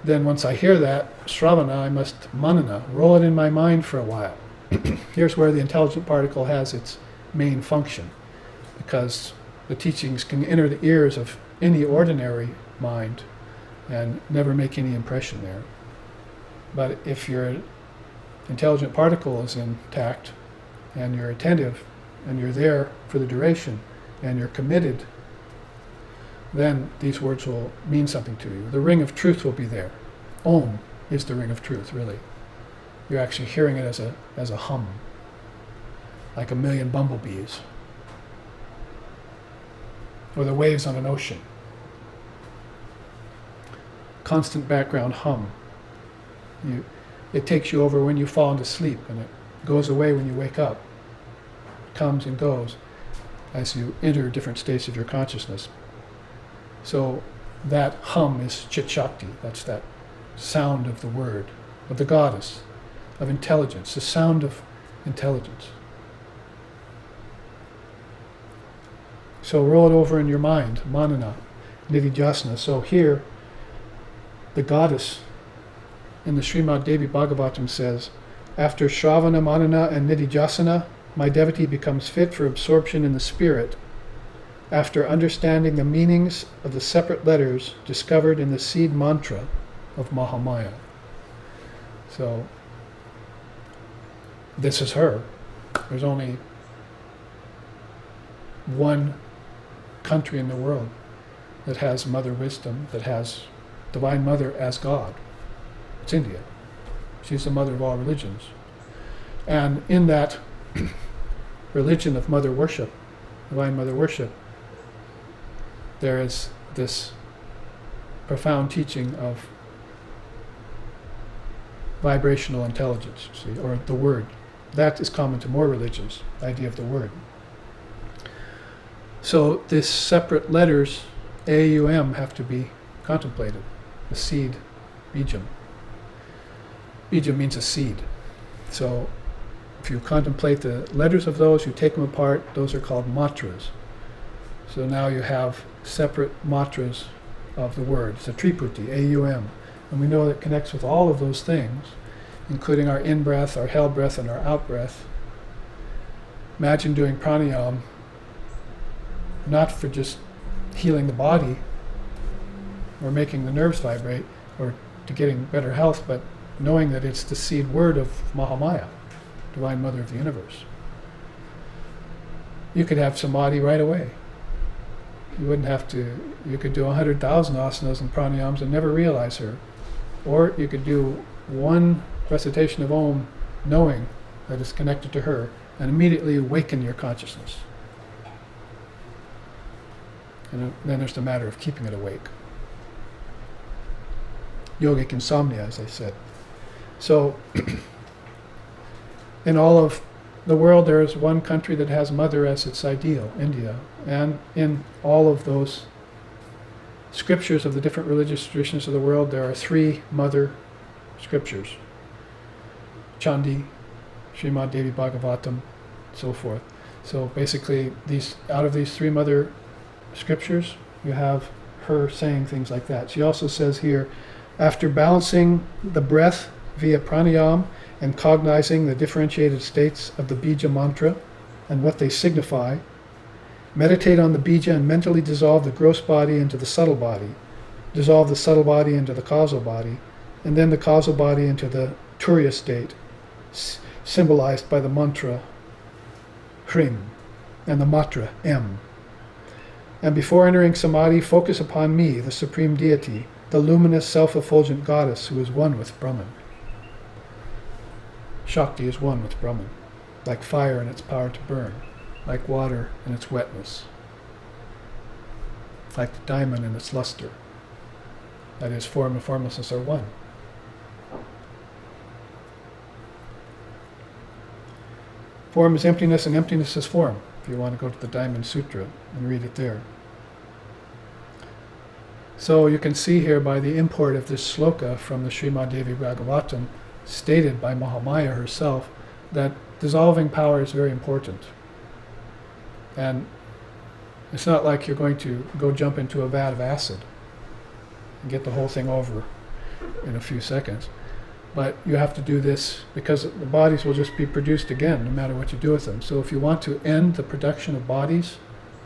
Then once I hear that, Shravana, I must manana, roll it in my mind for a while. Here's where the intelligent particle has its main function, because the teachings can enter the ears of any ordinary mind and never make any impression there. But if your intelligent particle is intact, and you're attentive, and you're there for the duration, and you're committed, then these words will mean something to you. The ring of truth will be there. Om is the ring of truth, really. You're actually hearing it as a hum, like a million bumblebees, or the waves on an ocean. Constant background hum. It takes you over when you fall into sleep, and it goes away when you wake up. It comes and goes as you enter different states of your consciousness. So that hum is Chit Shakti. That's that sound of the word, of the goddess, of intelligence, the sound of intelligence. So roll it over in your mind, manana, nididhyasana. So here, the goddess in the Srimad Devi Bhagavatam says, after Shravana, Manana, and Nididhyasana, my devotee becomes fit for absorption in the spirit, after understanding the meanings of the separate letters discovered in the seed mantra of Mahamaya. So, this is her. There's only one country in the world that has Mother Wisdom, that has Divine Mother as God. It's India. She's the mother of all religions. And in that religion of mother worship, divine mother worship, there is this profound teaching of vibrational intelligence, see, or the word. That is common to more religions, the idea of the word. So these separate letters, A-U-M, have to be contemplated. The seed, bijam. Bijam means a seed. So if you contemplate the letters of those, you take them apart, those are called matras. So now you have separate matras of the word. It's a triputi, A-U-M. And we know that it connects with all of those things, including our in-breath, our held breath, and our out-breath. Imagine doing pranayama, not for just healing the body, or making the nerves vibrate, or to getting better health, but knowing that it's the seed word of Mahamaya, Divine Mother of the Universe. You could have samadhi right away. You wouldn't have to, you could do 100,000 asanas and pranayams and never realize her. Or you could do one recitation of Om, knowing that it's connected to her, and immediately awaken your consciousness. And then there's the matter of keeping it awake. Yogic insomnia, as I said. So, in all of the world, there is one country that has mother as its ideal, India. And in all of those scriptures of the different religious traditions of the world, there are three mother scriptures. Chandi, Srimad Devi Bhagavatam, so forth. So basically, out of these three mother scriptures, you have her saying things like that. She also says here, after balancing the breath via pranayam and cognizing the differentiated states of the bija mantra and what they signify, meditate on the bija and mentally dissolve the gross body into the subtle body, dissolve the subtle body into the causal body, and then the causal body into the turiya state, symbolized by the mantra Hrim and the matra M. And before entering samadhi, focus upon me, the supreme deity, the luminous self-effulgent goddess who is one with Brahman. Shakti is one with Brahman, like fire in its power to burn, like water in its wetness, like the diamond in its luster. That is, form and formlessness are one. Form is emptiness and emptiness is form, if you want to go to the Diamond Sutra and read it there. So you can see here by the import of this sloka from the Srimad Devi Bhagavatam, stated by Mahamaya herself, that dissolving power is very important. And it's not like you're going to go jump into a vat of acid and get the whole thing over in a few seconds. But you have to do this because the bodies will just be produced again, no matter what you do with them. So if you want to end the production of bodies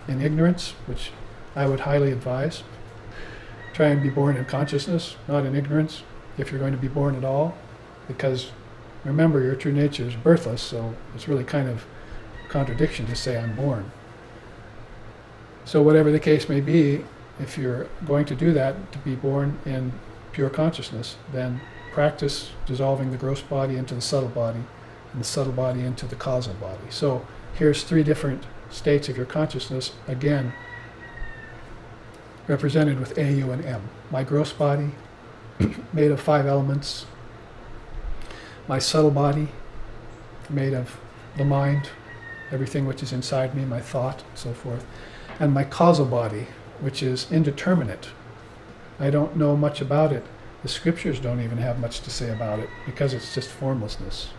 in ignorance, which I would highly advise, try and be born in consciousness, not in ignorance, if you're going to be born at all. Because remember, your true nature is birthless, so it's really kind of a contradiction to say I'm born. So whatever the case may be, if you're going to do that, to be born in pure consciousness, then practice dissolving the gross body into the subtle body, and the subtle body into the causal body. So here's three different states of your consciousness, again, represented with A, U, and M. My gross body, made of 5 elements. My subtle body, made of the mind, everything which is inside me, my thought, and so forth. And my causal body, which is indeterminate. I don't know much about it. The scriptures don't even have much to say about it because it's just formlessness.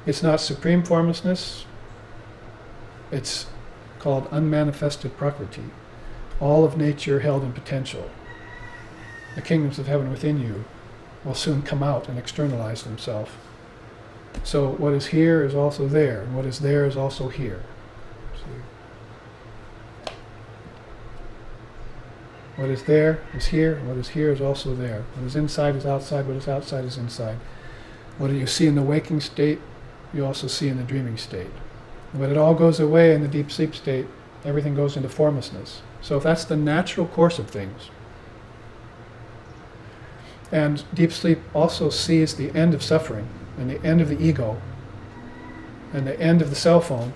It's not supreme formlessness. It's called unmanifested prakriti. All of nature held in potential. The kingdoms of heaven within you will soon come out and externalize themselves. So what is here is also there, and what is there is also here. See? What is there is here, and what is here is also there. What is inside is outside, what is outside is inside. What you see in the waking state, you also see in the dreaming state. When it all goes away in the deep sleep state, everything goes into formlessness. So if that's the natural course of things, and deep sleep also sees the end of suffering, and the end of the ego, and the end of the cell phone,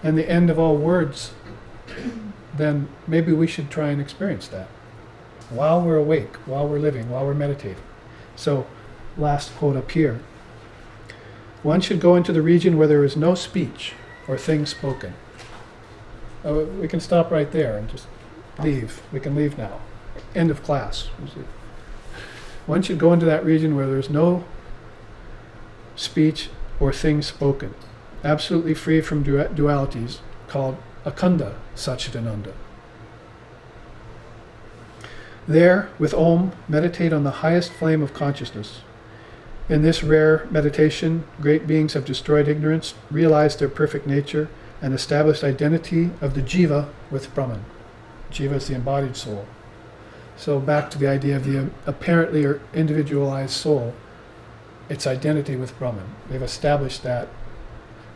and the end of all words, then maybe we should try and experience that while we're awake, while we're living, while we're meditating. So, last quote up here. One should go into the region where there is no speech or thing spoken. We can stop right there and just leave. We can leave now. End of class. One should go into that region where there's no speech or thing spoken, absolutely free from dualities, called Akanda Satchidananda. There, with Om, meditate on the highest flame of consciousness. In this rare meditation, great beings have destroyed ignorance, realized their perfect nature, and established identity of the jiva with Brahman. Jiva is the embodied soul. So back to the idea of the apparently individualized soul, its identity with Brahman. They've established that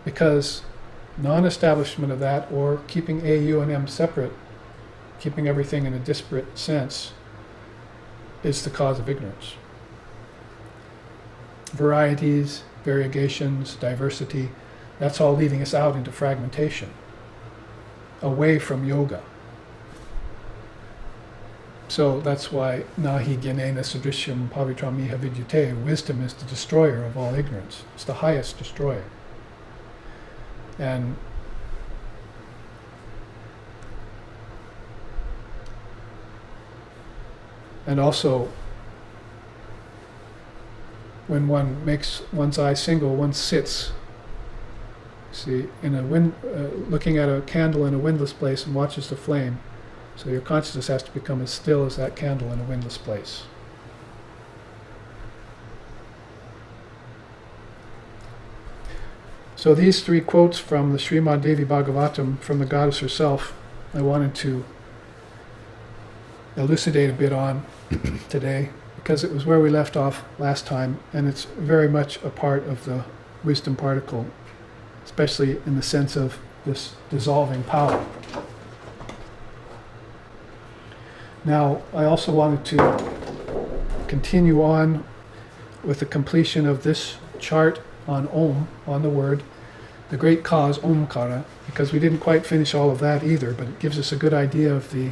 because non-establishment of that, or keeping A, U, and M separate, keeping everything in a disparate sense, is the cause of ignorance. Varieties, variegations, diversity, that's all leading us out into fragmentation, away from yoga. So that's why nahi gyanena sadrishyam pavitram iha vidyate, wisdom is the destroyer of all ignorance. It's the highest destroyer. And also when one makes one's eye single, one sits. See, in a looking at a candle in a windless place and watches the flame. So your consciousness has to become as still as that candle in a windless place. So these three quotes from the Srimad Devi Bhagavatam, from the goddess herself, I wanted to elucidate a bit on today, because it was where we left off last time, and it's very much a part of the wisdom particle, especially in the sense of this dissolving power. Now, I also wanted to continue on with the completion of this chart on Om, on the word, the great cause, Omkara, because we didn't quite finish all of that either, but it gives us a good idea of the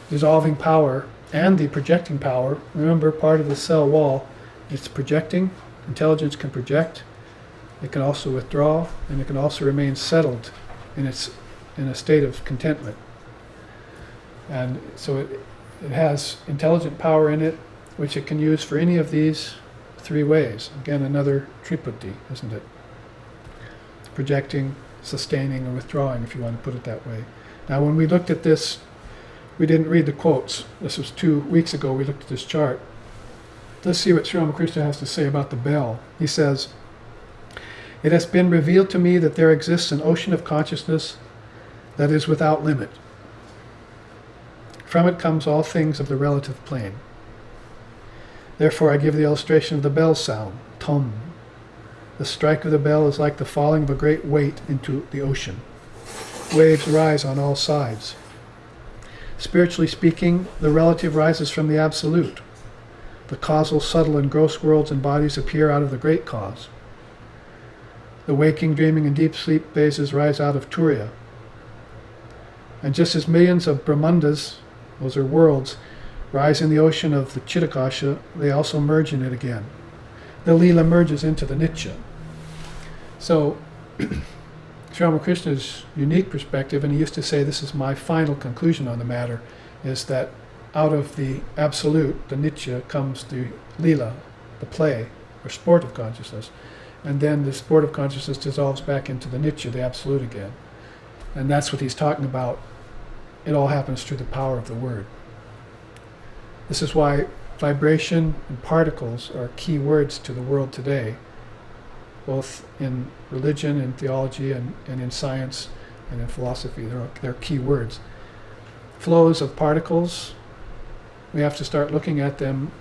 dissolving power and the projecting power. Remember, part of the cell wall, it's projecting. Intelligence can project. It can also withdraw, and it can also remain settled in a state of contentment. And so it has intelligent power in it, which it can use for any of these three ways. Again, another triputi, isn't it? Projecting, sustaining, and withdrawing, if you want to put it that way. Now, when we looked at this, we didn't read the quotes. This was 2 weeks ago we looked at this chart. Let's see what Sri Ramakrishna has to say about the bell. He says, "It has been revealed to me that there exists an ocean of consciousness that is without limit. From it comes all things of the relative plane. Therefore I give the illustration of the bell sound, tom. The strike of the bell is like the falling of a great weight into the ocean. Waves rise on all sides. Spiritually speaking, the relative rises from the absolute. The causal, subtle, and gross worlds and bodies appear out of the great cause. The waking, dreaming, and deep sleep phases rise out of Turiya. And just as millions of Brahmandas, those are worlds, rise in the ocean of the Chidakasha, they also merge in it again. The Leela merges into the Nitya." So, Sri Ramakrishna's unique perspective, and he used to say, this is my final conclusion on the matter, is that out of the absolute, the Nitya, comes the Leela, the play, or sport of consciousness. And then the sport of consciousness dissolves back into the Nitya, the absolute again. And that's what he's talking about. It all happens through the power of the word. This is why vibration and particles are key words to the world today, both in religion and theology and in science and in philosophy. They're key words. Flows of particles, we have to start looking at them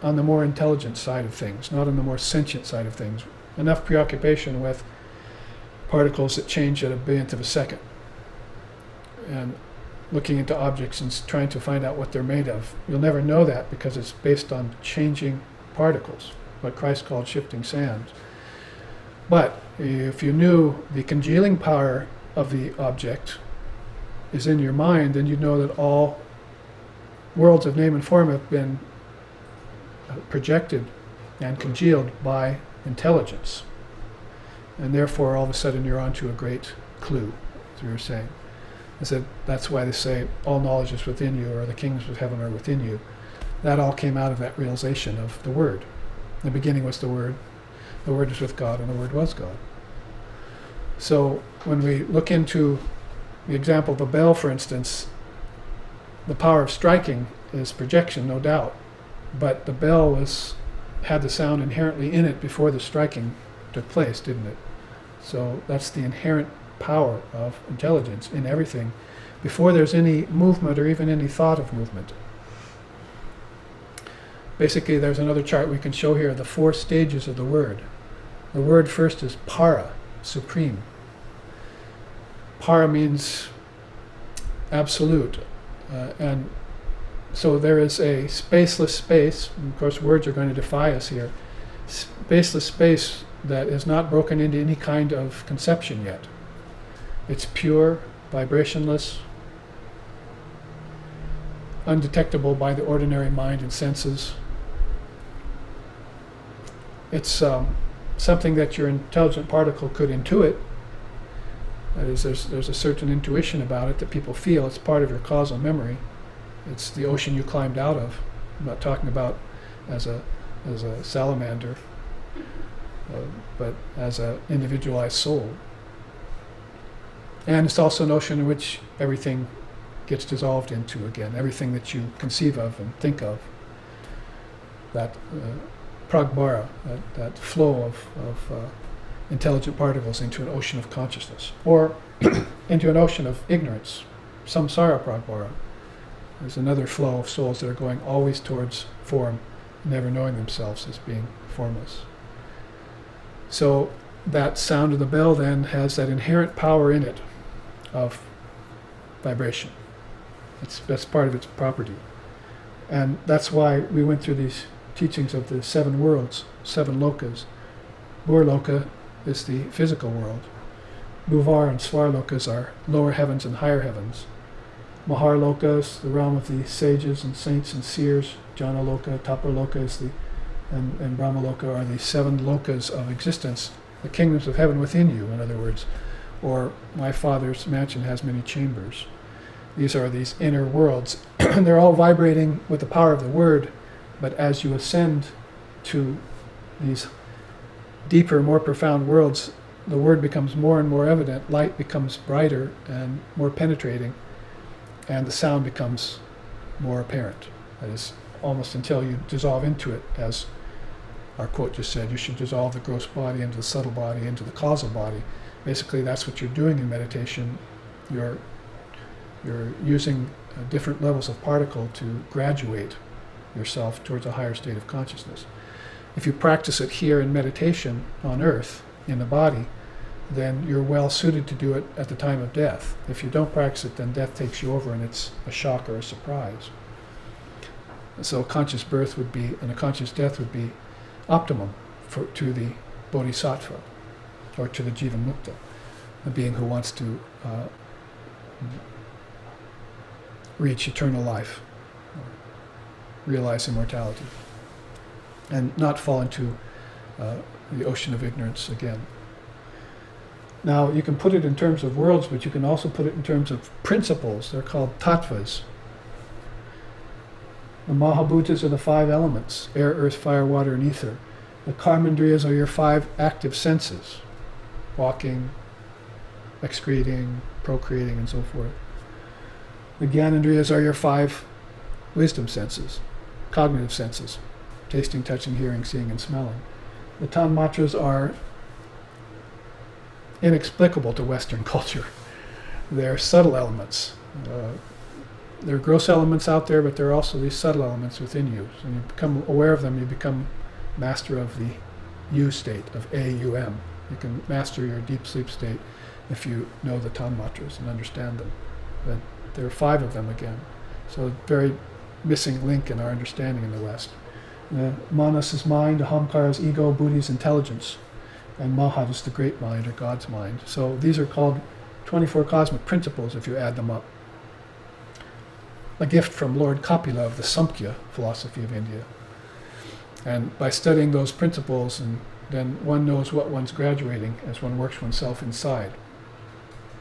on the more intelligent side of things, not on the more sentient side of things. Enough preoccupation with particles that change at a billionth of a second, and looking into objects and trying to find out what they're made of. You'll never know that because it's based on changing particles, what Christ called shifting sands. But if you knew the congealing power of the object is in your mind, then you'd know that all worlds of name and form have been projected and congealed by intelligence. And therefore, all of a sudden, you're onto a great clue, as we were saying. I said, that's why they say all knowledge is within you, or the kingdoms of heaven are within you. That all came out of that realization of the Word. In the beginning was the Word was with God, and the Word was God. So when we look into the example of a bell, for instance, the power of striking is projection, no doubt. But the bell had the sound inherently in it before the striking took place, didn't it? So that's the inherent power of intelligence in everything before there's any movement or even any thought of movement. Basically, there's another chart we can show here, the 4 stages of the word. The word first is para, supreme. Para means absolute. And so there is a spaceless space, and of course words are going to defy us here, spaceless space that is not broken into any kind of conception yet. It's pure, vibrationless, undetectable by the ordinary mind and senses. It's something that your intelligent particle could intuit. That is, there's a certain intuition about it that people feel. It's part of your causal memory. It's the ocean you climbed out of. I'm not talking about as a as a salamander, but as an individualized soul. And it's also a notion in which everything gets dissolved into again, everything that you conceive of and think of. That pragbara, that flow of intelligent particles into an ocean of consciousness, or into an ocean of ignorance, samsara pragbara. There's another flow of souls that are going always towards form, never knowing themselves as being formless. So that sound of the bell then has that inherent power in it of vibration. That's part of its property. And that's why we went through these teachings of the 7 worlds, 7 lokas. Burloka is the physical world. Bhuvar and Svarlokas are lower heavens and higher heavens. Maharloka is the realm of the sages and saints and seers. Janaloka, Tapaloka is and Brahmaloka are the 7 lokas of existence, the kingdoms of heaven within you, in other words. Or my Father's mansion has many chambers. These are these inner worlds. They're all vibrating with the power of the word, but as you ascend to these deeper, more profound worlds, the word becomes more and more evident, light becomes brighter and more penetrating, and the sound becomes more apparent. That is, almost until you dissolve into it, as our quote just said, you should dissolve the gross body into the subtle body, into the causal body. Basically, that's what you're doing in meditation. You're using different levels of particle to graduate yourself towards a higher state of consciousness. If you practice it here in meditation on earth, in the body, then you're well suited to do it at the time of death. If you don't practice it, then death takes you over and it's a shock or a surprise. So a conscious birth would be, and a conscious death would be optimum to the bodhisattva, or to the jiva mukta, a being who wants to reach eternal life, realize immortality, and not fall into the ocean of ignorance again. Now, you can put it in terms of worlds, but you can also put it in terms of principles. They're called tattvas. The Mahabhutas are the 5 elements: air, earth, fire, water, and ether. The karmendriyas are your 5 active senses: walking, excreting, procreating, and so forth. The Gyanendriyas are your 5 wisdom senses, cognitive senses: tasting, touching, hearing, seeing, and smelling. The tanmatras are inexplicable to Western culture. They're subtle elements. There are gross elements out there, but there are also these subtle elements within you. So when you become aware of them, you become master of the U state, of AUM. You can master your deep sleep state if you know the tanmatras and understand them. But there are 5 of them again. So a very missing link in our understanding in the West. Manas is mind, Ahamkara is ego, Buddhi is intelligence, and Mahat is the great mind, or God's mind. So these are called 24 cosmic principles if you add them up. A gift from Lord Kapila of the Samkhya philosophy of India. And by studying those principles, and then one knows what one's graduating as one works oneself inside.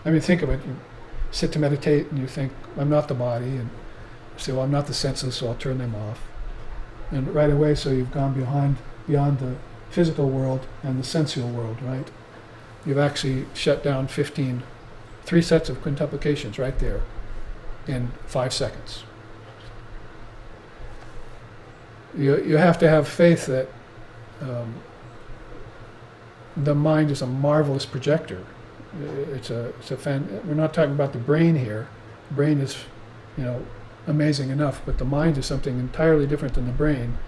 I mean, think of it. You sit to meditate and you think, I'm not the body, and you say, well, I'm not the senses, so I'll turn them off. And right away, so you've gone beyond the physical world and the sensual world, right? You've actually shut down 3 sets of quintuplications right there in 5 seconds. You have to have faith that the mind is a marvelous projector. We're not talking about the brain here. The brain is, amazing enough, but the mind is something entirely different than the brain.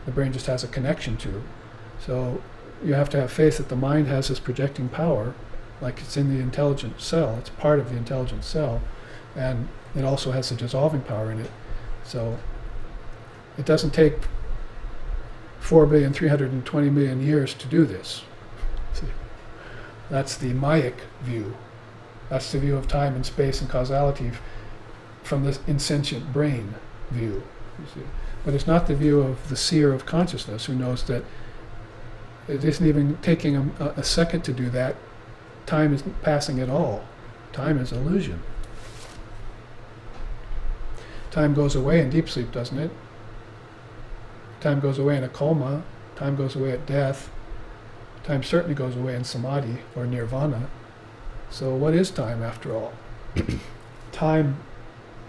The brain just has a connection to. So you have to have faith that the mind has this projecting power, like it's in the intelligent cell. It's part of the intelligent cell, and it also has a dissolving power in it. So it doesn't take 4,320,000,000 years to do this. See? That's the Mayic view. That's the view of time and space and causality from the insentient brain view. You see? But it's not the view of the seer of consciousness, who knows that it isn't even taking a second to do that. Time isn't passing at all. Time is illusion. Time goes away in deep sleep, doesn't it? Time goes away in a coma. Time goes away at death. Time certainly goes away in samadhi or nirvana. So what is time after all? Time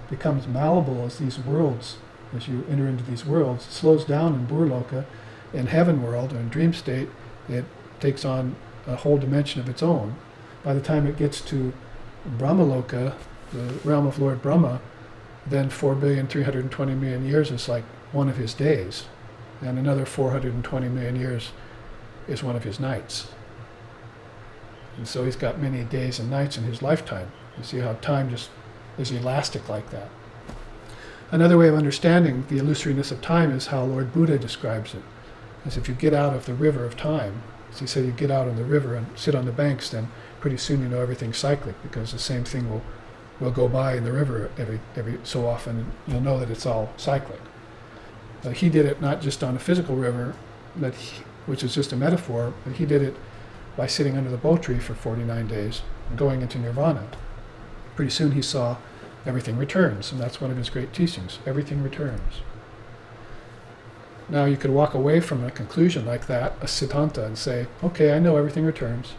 becomes malleable as these worlds, as you enter into these worlds, slows down in Burloka. In heaven world or in dream state, it takes on a whole dimension of its own. By the time it gets to Brahmaloka, the realm of Lord Brahma, then 4,320,000,000 years is like one of his days, and another 420 million years is one of his nights. And so he's got many days and nights in his lifetime. You see how time just is elastic like that. Another way of understanding the illusoriness of time is how Lord Buddha describes it. As if you get out of the river of time, as he said, you get out on the river and sit on the banks, then pretty soon you know everything's cyclic, because the same thing will go by in the river every so often, and you'll know that it's all cyclic. He did it not just on a physical river, which is just a metaphor, but he did it by sitting under the bo tree for 49 days and going into nirvana. Pretty soon he saw everything returns, and that's one of his great teachings. Everything returns. Now you could walk away from a conclusion like that, a siddhanta, and say, okay, I know everything returns,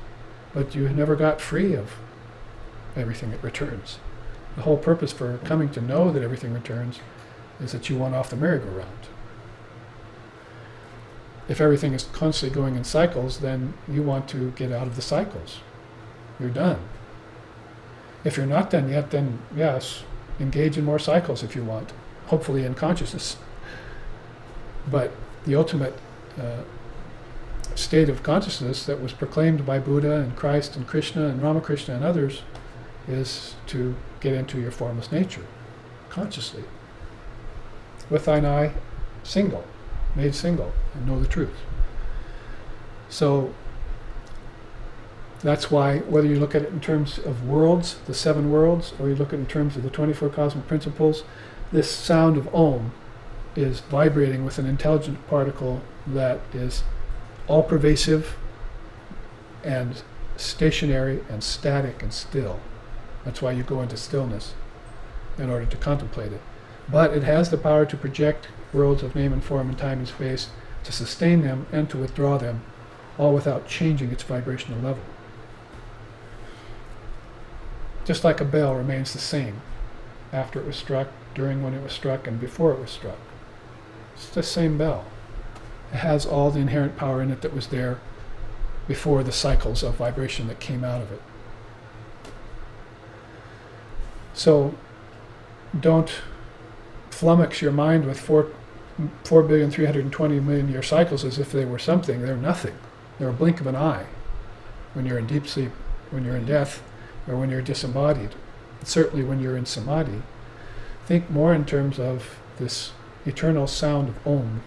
but you never got free of everything that returns. The whole purpose for coming to know that everything returns is that you want off the merry-go-round. If everything is constantly going in cycles, then you want to get out of the cycles. You're done. If you're not done yet, then yes, engage in more cycles if you want, hopefully in consciousness. But the ultimate state of consciousness that was proclaimed by Buddha and Christ and Krishna and Ramakrishna and others is to get into your formless nature, consciously, with thine eye single, made single, and know the truth. So that's why, whether you look at it in terms of worlds, the 7 worlds, or you look at it in terms of the 24 cosmic principles, this sound of Om is vibrating with an intelligent particle that is all-pervasive and stationary and static and still. That's why you go into stillness, in order to contemplate it. But it has the power to project worlds of name and form and time and space, to sustain them and to withdraw them, all without changing its vibrational level. Just like a bell remains the same after it was struck, during when it was struck, and before it was struck. It's the same bell. It has all the inherent power in it that was there before the cycles of vibration that came out of it. So don't flummox your mind with 4,320,000,000 year cycles as if they were something. They're nothing. They're a blink of an eye when you're in deep sleep, when you're in death, or when you're disembodied. Certainly when you're in samadhi. Think more in terms of this eternal sound of Om,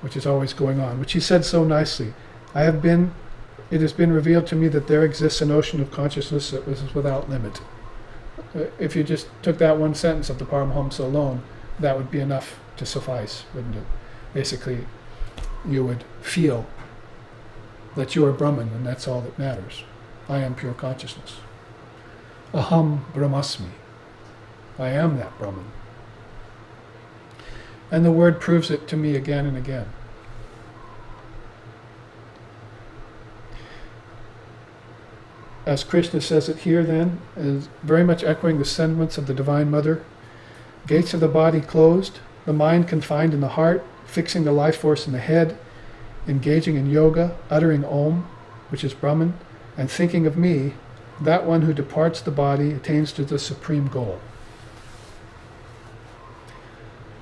which is always going on, which he said so nicely. It has been revealed to me that there exists an ocean of consciousness that was without limit. If you just took that one sentence of the Paramahamsa alone, that would be enough to suffice, wouldn't it? Basically, you would feel that you are Brahman, and that's all that matters. I am pure consciousness. Aham Brahmasmi. I am that Brahman. And the word proves it to me again and again. As Krishna says it here then, is very much echoing the sentiments of the Divine Mother. Gates of the body closed, the mind confined in the heart, fixing the life force in the head, engaging in yoga, uttering Om, which is Brahman, and thinking of me, that one who departs the body attains to the supreme goal.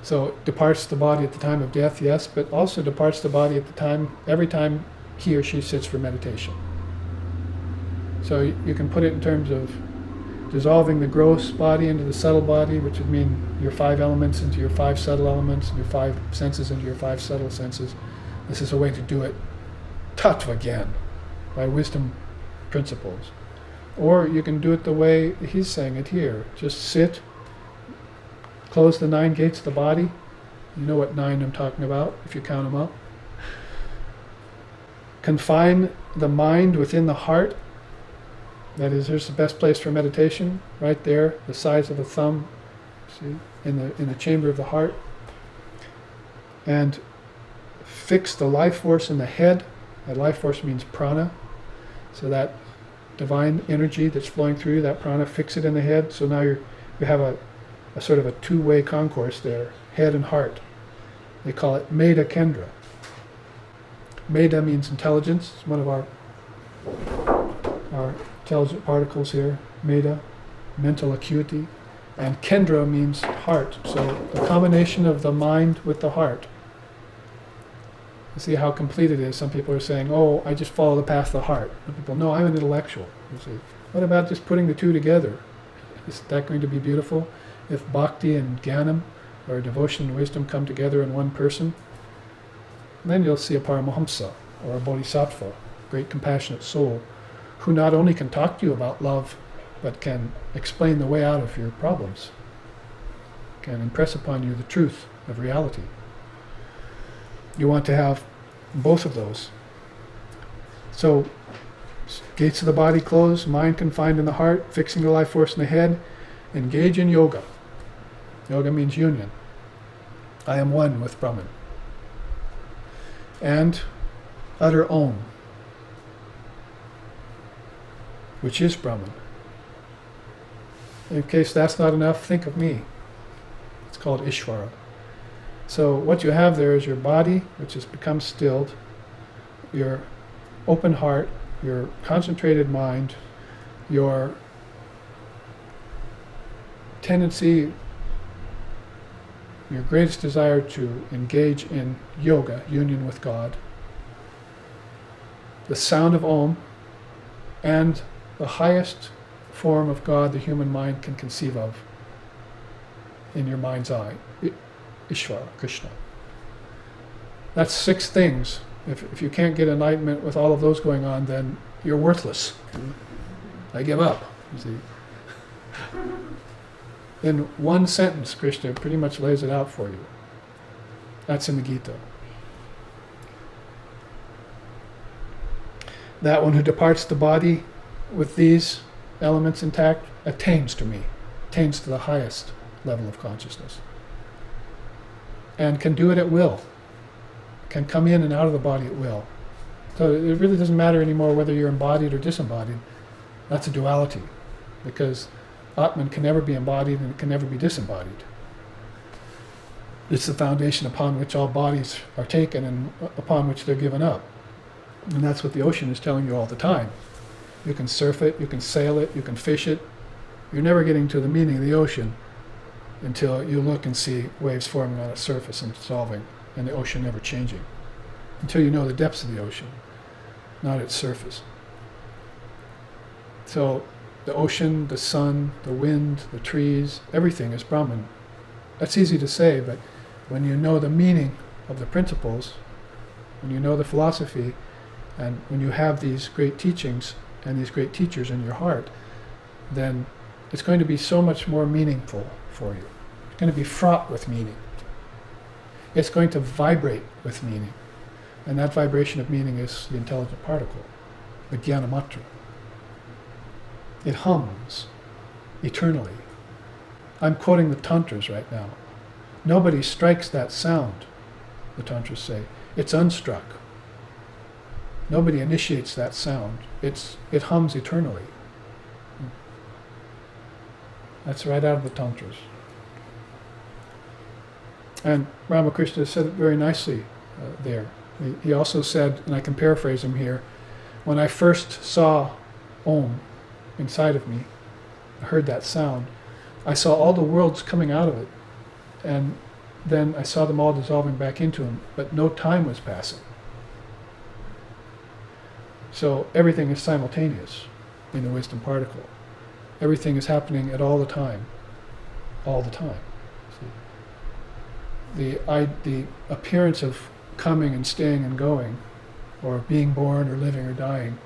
So departs the body at the time of death, yes, but also departs the body at the time, every time he or she sits for meditation. So you can put it in terms of dissolving the gross body into the subtle body, which would mean your 5 elements into your 5 subtle elements, and your 5 senses into your 5 subtle senses. This is a way to do it tattva again, by wisdom principles. Or you can do it the way he's saying it here. Just sit, close the 9 gates of the body. You know what 9 I'm talking about, if you count them up. Confine the mind within the heart. That is, there's the best place for meditation, right there, the size of a thumb, see, in the chamber of the heart. And fix the life force in the head. That life force means prana. So that divine energy that's flowing through you, that prana, fix it in the head. So now you have a sort of a two-way concourse there, head and heart. They call it Meda Kendra. Meda means intelligence. It's one of our intelligent particles here. Meda, mental acuity. And Kendra means heart. So the combination of the mind with the heart. You see how complete it is. Some people are saying, oh, I just follow the path of the heart. Some people, no, I'm an intellectual. You see, what about just putting the two together? Is that going to be beautiful? If bhakti and jnanam, or devotion and wisdom, come together in one person, then you'll see a paramahamsa, or a bodhisattva, great compassionate soul, who not only can talk to you about love, but can explain the way out of your problems, can impress upon you the truth of reality. You want to have both of those. So, gates of the body closed, mind confined in the heart, fixing the life force in the head, engage in yoga. Yoga means union. I am one with Brahman. And utter Om, which is Brahman. In case that's not enough, think of me. It's called Ishvara. So what you have there is your body, which has become stilled, your open heart, your concentrated mind, your tendency, your greatest desire to engage in yoga, union with God, the sound of Om, and the highest form of God the human mind can conceive of in your mind's eye, Ishvara, Krishna. That's 6 things. If you can't get enlightenment with all of those going on, then you're worthless. I give up, you see. In one sentence, Krishna pretty much lays it out for you. That's in the Gita. That one who departs the body with these elements intact attains to me, attains to the highest level of consciousness, and can do it at will, can come in and out of the body at will. So it really doesn't matter anymore whether you're embodied or disembodied. That's a duality, because Atman can never be embodied and it can never be disembodied. It's the foundation upon which all bodies are taken and upon which they're given up. And that's what the ocean is telling you all the time. You can surf it, you can sail it, you can fish it. You're never getting to the meaning of the ocean until you look and see waves forming on its surface and dissolving, and the ocean never changing. Until you know the depths of the ocean, not its surface. So the ocean, the sun, the wind, the trees, everything is Brahman. That's easy to say, but when you know the meaning of the principles, when you know the philosophy, and when you have these great teachings and these great teachers in your heart, then it's going to be so much more meaningful for you. It's going to be fraught with meaning. It's going to vibrate with meaning. And that vibration of meaning is the intelligent particle, the jnanamatra. It hums eternally. I'm quoting the Tantras right now. Nobody strikes that sound, the Tantras say. It's unstruck. Nobody initiates that sound. It hums eternally. That's right out of the Tantras. And Ramakrishna said it very nicely there. He also said, and I can paraphrase him here, when I first saw Om inside of me, I heard that sound, I saw all the worlds coming out of it, and then I saw them all dissolving back into him, but no time was passing. So everything is simultaneous in the wisdom particle. Everything is happening at all the time. All the time. See? The appearance of coming and staying and going, or being born or living or dying,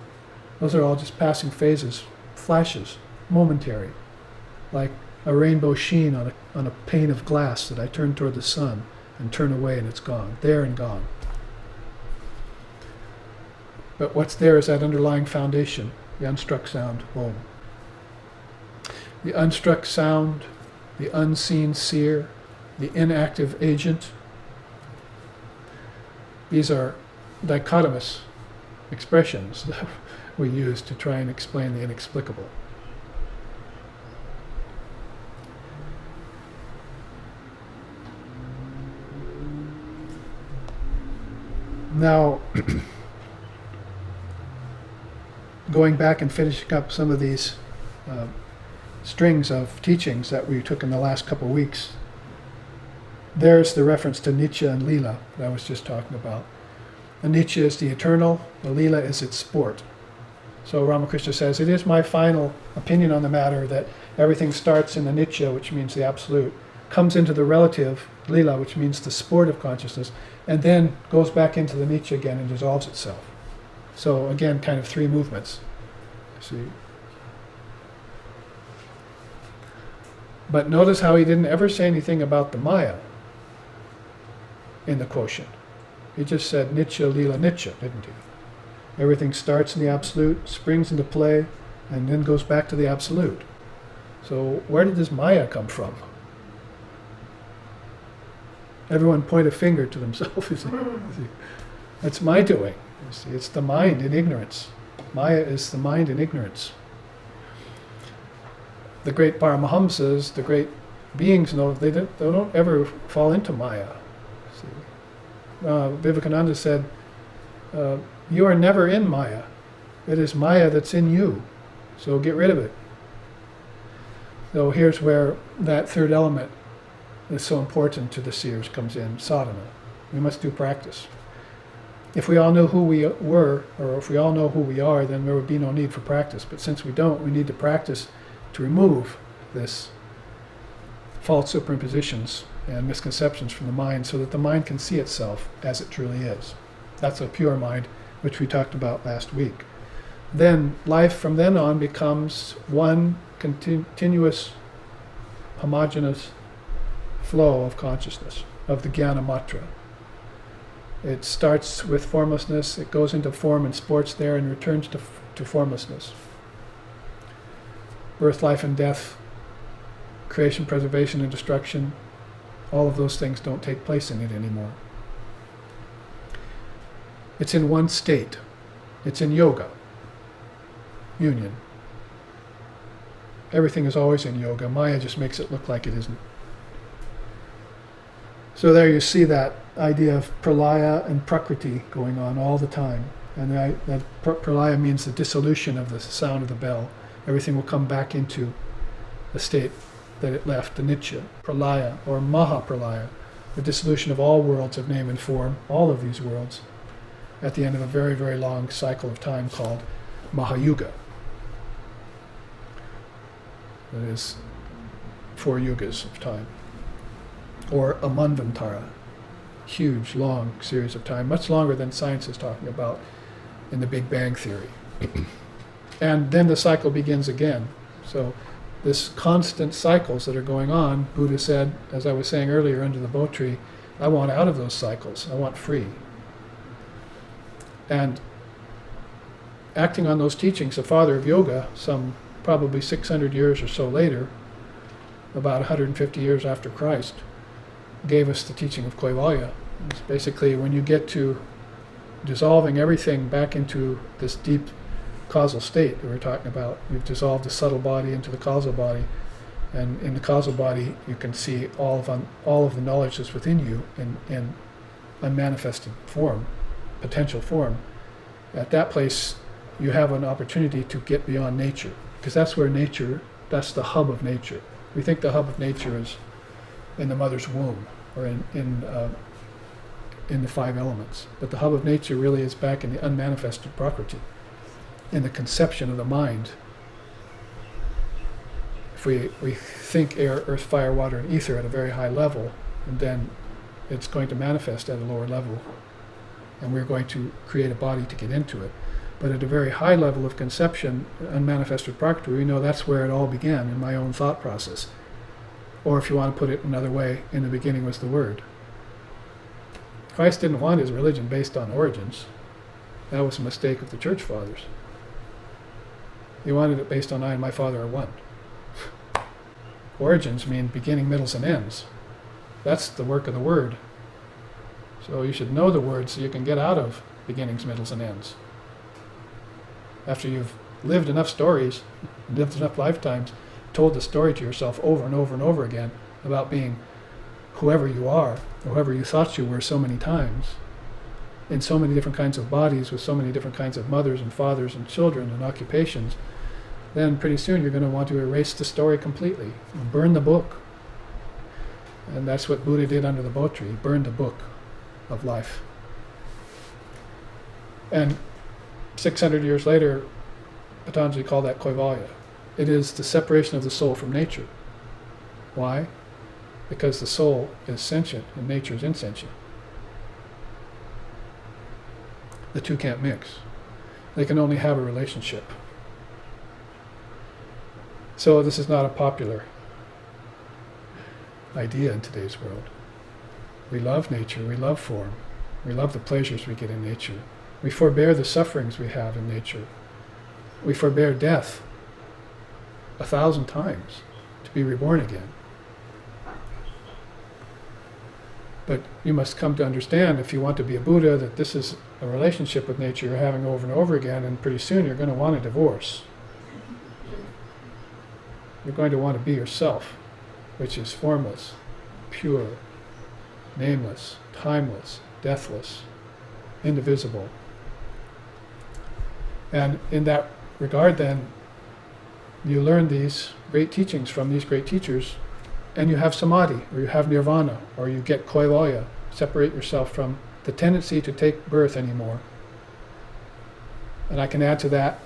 those are all just passing phases, flashes, momentary, like a rainbow sheen on a pane of glass that I turn toward the sun and turn away and it's gone, there and gone. But what's there is that underlying foundation, the unstruck sound, Om. The unstruck sound, the unseen seer, the inactive agent, These are dichotomous expressions that we use to try and explain the inexplicable. Now, going back and finishing up some of these strings of teachings that we took in the last couple of weeks, there's the reference to Nitya and Leela that I was just talking about. The Nitya is the eternal, the Leela is its sport. So Ramakrishna says, it is my final opinion on the matter that everything starts in the Nitya, which means the absolute, comes into the relative, Leela, which means the sport of consciousness, and then goes back into the Nitya again and dissolves itself. So again, kind of three movements. See? But notice how he didn't ever say anything about the Maya in the quotient. He just said Nitya, Leela, Nitya, didn't he? Everything starts in the absolute, springs into play, and then goes back to the absolute. So where did this Maya come from? Everyone point a finger to themselves. You see. That's my doing. You see, it's the mind in ignorance. Maya is the mind in ignorance. The great Paramahamsas, the great beings, know they don't ever fall into Maya. See? Vivekananda said, you are never in Maya. It is Maya that's in you. So get rid of it. So here's where that third element is so important to the seers comes in, sadhana. We must do practice. If we all knew who we were, or if we all know who we are, then there would be no need for practice. But since we don't, we need to practice to remove this false superimpositions and misconceptions from the mind so that the mind can see itself as it truly is. That's a pure mind, which we talked about last week. Then life from then on becomes one continuous, homogeneous flow of consciousness, of the jnana matra. It starts with formlessness, it goes into form and sports there and returns to formlessness. Birth, life, and death, creation, preservation, and destruction, all of those things don't take place in it anymore. It's in one state. It's in yoga, union. Everything is always in yoga. Maya just makes it look like it isn't. So there you see that idea of pralaya and prakriti going on all the time. And that pralaya means the dissolution of the sound of the bell. Everything will come back into the state that it left, the nitya, pralaya, or mahapralaya, the dissolution of all worlds of name and form, all of these worlds, at the end of a very, very long cycle of time called Mahayuga. That is 4 yugas of time. Or a manvantara, huge, long series of time, much longer than science is talking about in the Big Bang Theory. And then the cycle begins again. So this constant cycles that are going on, Buddha said, as I was saying earlier under the Bo tree, I want out of those cycles. I want free. And acting on those teachings, the father of yoga, some probably 600 years or so later, about 150 years after Christ, gave us the teaching of Kaivalya. It's basically when you get to dissolving everything back into this deep causal state that we're talking about, you've dissolved the subtle body into the causal body, and in the causal body you can see all of the knowledge that's within you in unmanifested form, potential form. At that place you have an opportunity to get beyond nature, because that's where nature, that's the hub of nature. We think the hub of nature is in the mother's womb, or in the 5 elements. But the hub of nature really is back in the unmanifested prakriti, in the conception of the mind. If we think air, earth, fire, water, and ether at a very high level, and then it's going to manifest at a lower level, and we're going to create a body to get into it. But at a very high level of conception, unmanifested prakriti, we know that's where it all began, in my own thought process. Or if you want to put it another way, in the beginning was the Word. Christ didn't want his religion based on origins. That was a mistake of the church fathers. He wanted it based on I and my Father are one. Origins mean beginning, middles, and ends. That's the work of the Word. So you should know the words so you can get out of beginnings, middles, and ends. After you've lived enough stories, lived enough lifetimes, told the story to yourself over and over and over again about being whoever you are, or whoever you thought you were so many times, in so many different kinds of bodies, with so many different kinds of mothers and fathers and children and occupations, then pretty soon you're going to want to erase the story completely, and burn the book. And that's what Buddha did under the Bo tree. He burned the book of life. And 600 years later, Patanjali called that Kaivalya. It is the separation of the soul from nature. Why? Because the soul is sentient and nature is insentient. The two can't mix. They can only have a relationship. So this is not a popular idea in today's world. We love nature, we love form, we love the pleasures we get in nature. We forbear the sufferings we have in nature. We forbear death 1,000 times to be reborn again. But you must come to understand, if you want to be a Buddha, that this is a relationship with nature you're having over and over again, and pretty soon you're going to want a divorce. You're going to want to be yourself, which is formless, pure, nameless, timeless, deathless, indivisible. And in that regard, then, you learn these great teachings from these great teachers, and you have samadhi, or you have nirvana, or you get kaivalya, separate yourself from the tendency to take birth anymore. And I can add to that,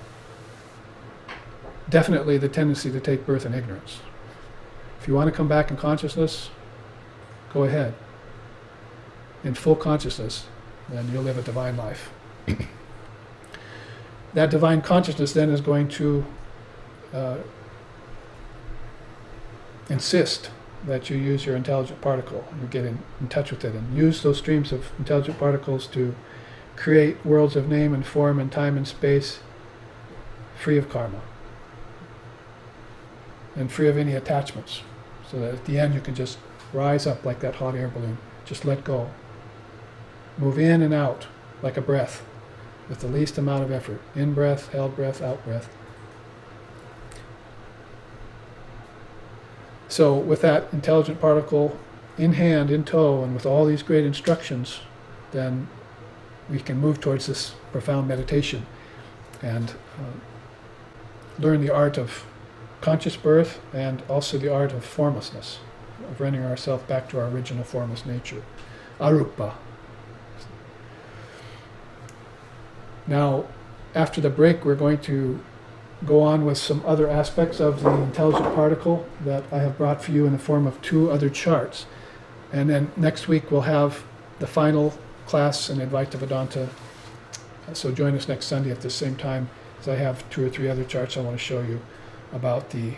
definitely the tendency to take birth in ignorance. If you want to come back in consciousness, go ahead. In full consciousness, then you'll live a divine life. That divine consciousness then is going to insist that you use your intelligent particle, you get in touch with it, and use those streams of intelligent particles to create worlds of name and form and time and space free of karma and free of any attachments, so that at the end you can just rise up like that hot air balloon, just let go, move in and out like a breath with the least amount of effort, in breath, held breath, out breath. So with that intelligent particle in hand, in tow, and with all these great instructions, then we can move towards this profound meditation and learn the art of conscious birth and also the art of formlessness, of rendering ourselves back to our original formless nature, arupa. Now, after the break, we're going to go on with some other aspects of the intelligent particle that I have brought for you in the form of 2 other charts. And then next week we'll have the final class in Advaita Vedanta. So join us next Sunday at the same time, as I have 2 or 3 other charts I want to show you about the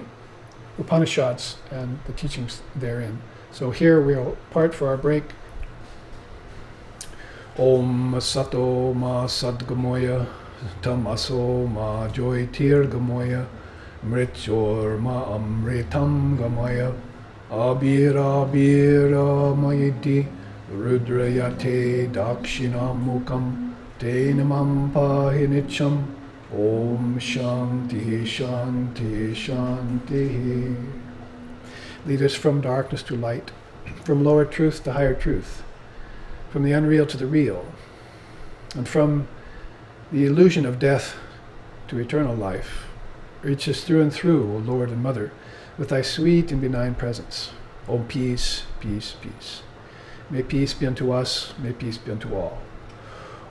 Upanishads and the teachings therein. So here we'll part for our break. Om Sato Ma Sadgamoya Tamaso Ma Joytir Gamoya Mrityor Ma Amritam Gamaya Abira Bira Mayiti Rudrayate Dakshina Mukam Tenamam Pahinicham Om Shanti Shanti Shanti. Lead us from darkness to light, from lower truth to higher truth, from the unreal to the real, and from the illusion of death to eternal life. Reach us through and through, O Lord and Mother, with thy sweet and benign presence. O peace, peace, peace. May peace be unto us, may peace be unto all.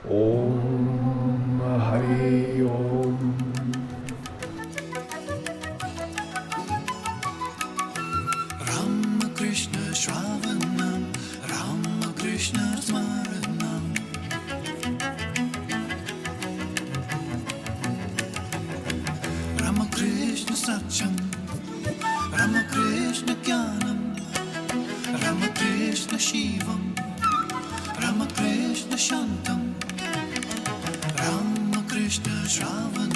Om Hari Om. Rama Krishna Shravanam, Rama Krishna Smaranam. Rama Krishna Satyam, Rama Krishna Jnanam, Rama Krishna Shivam, Rama Krishna Shantam, Rama Krishna Shravanam.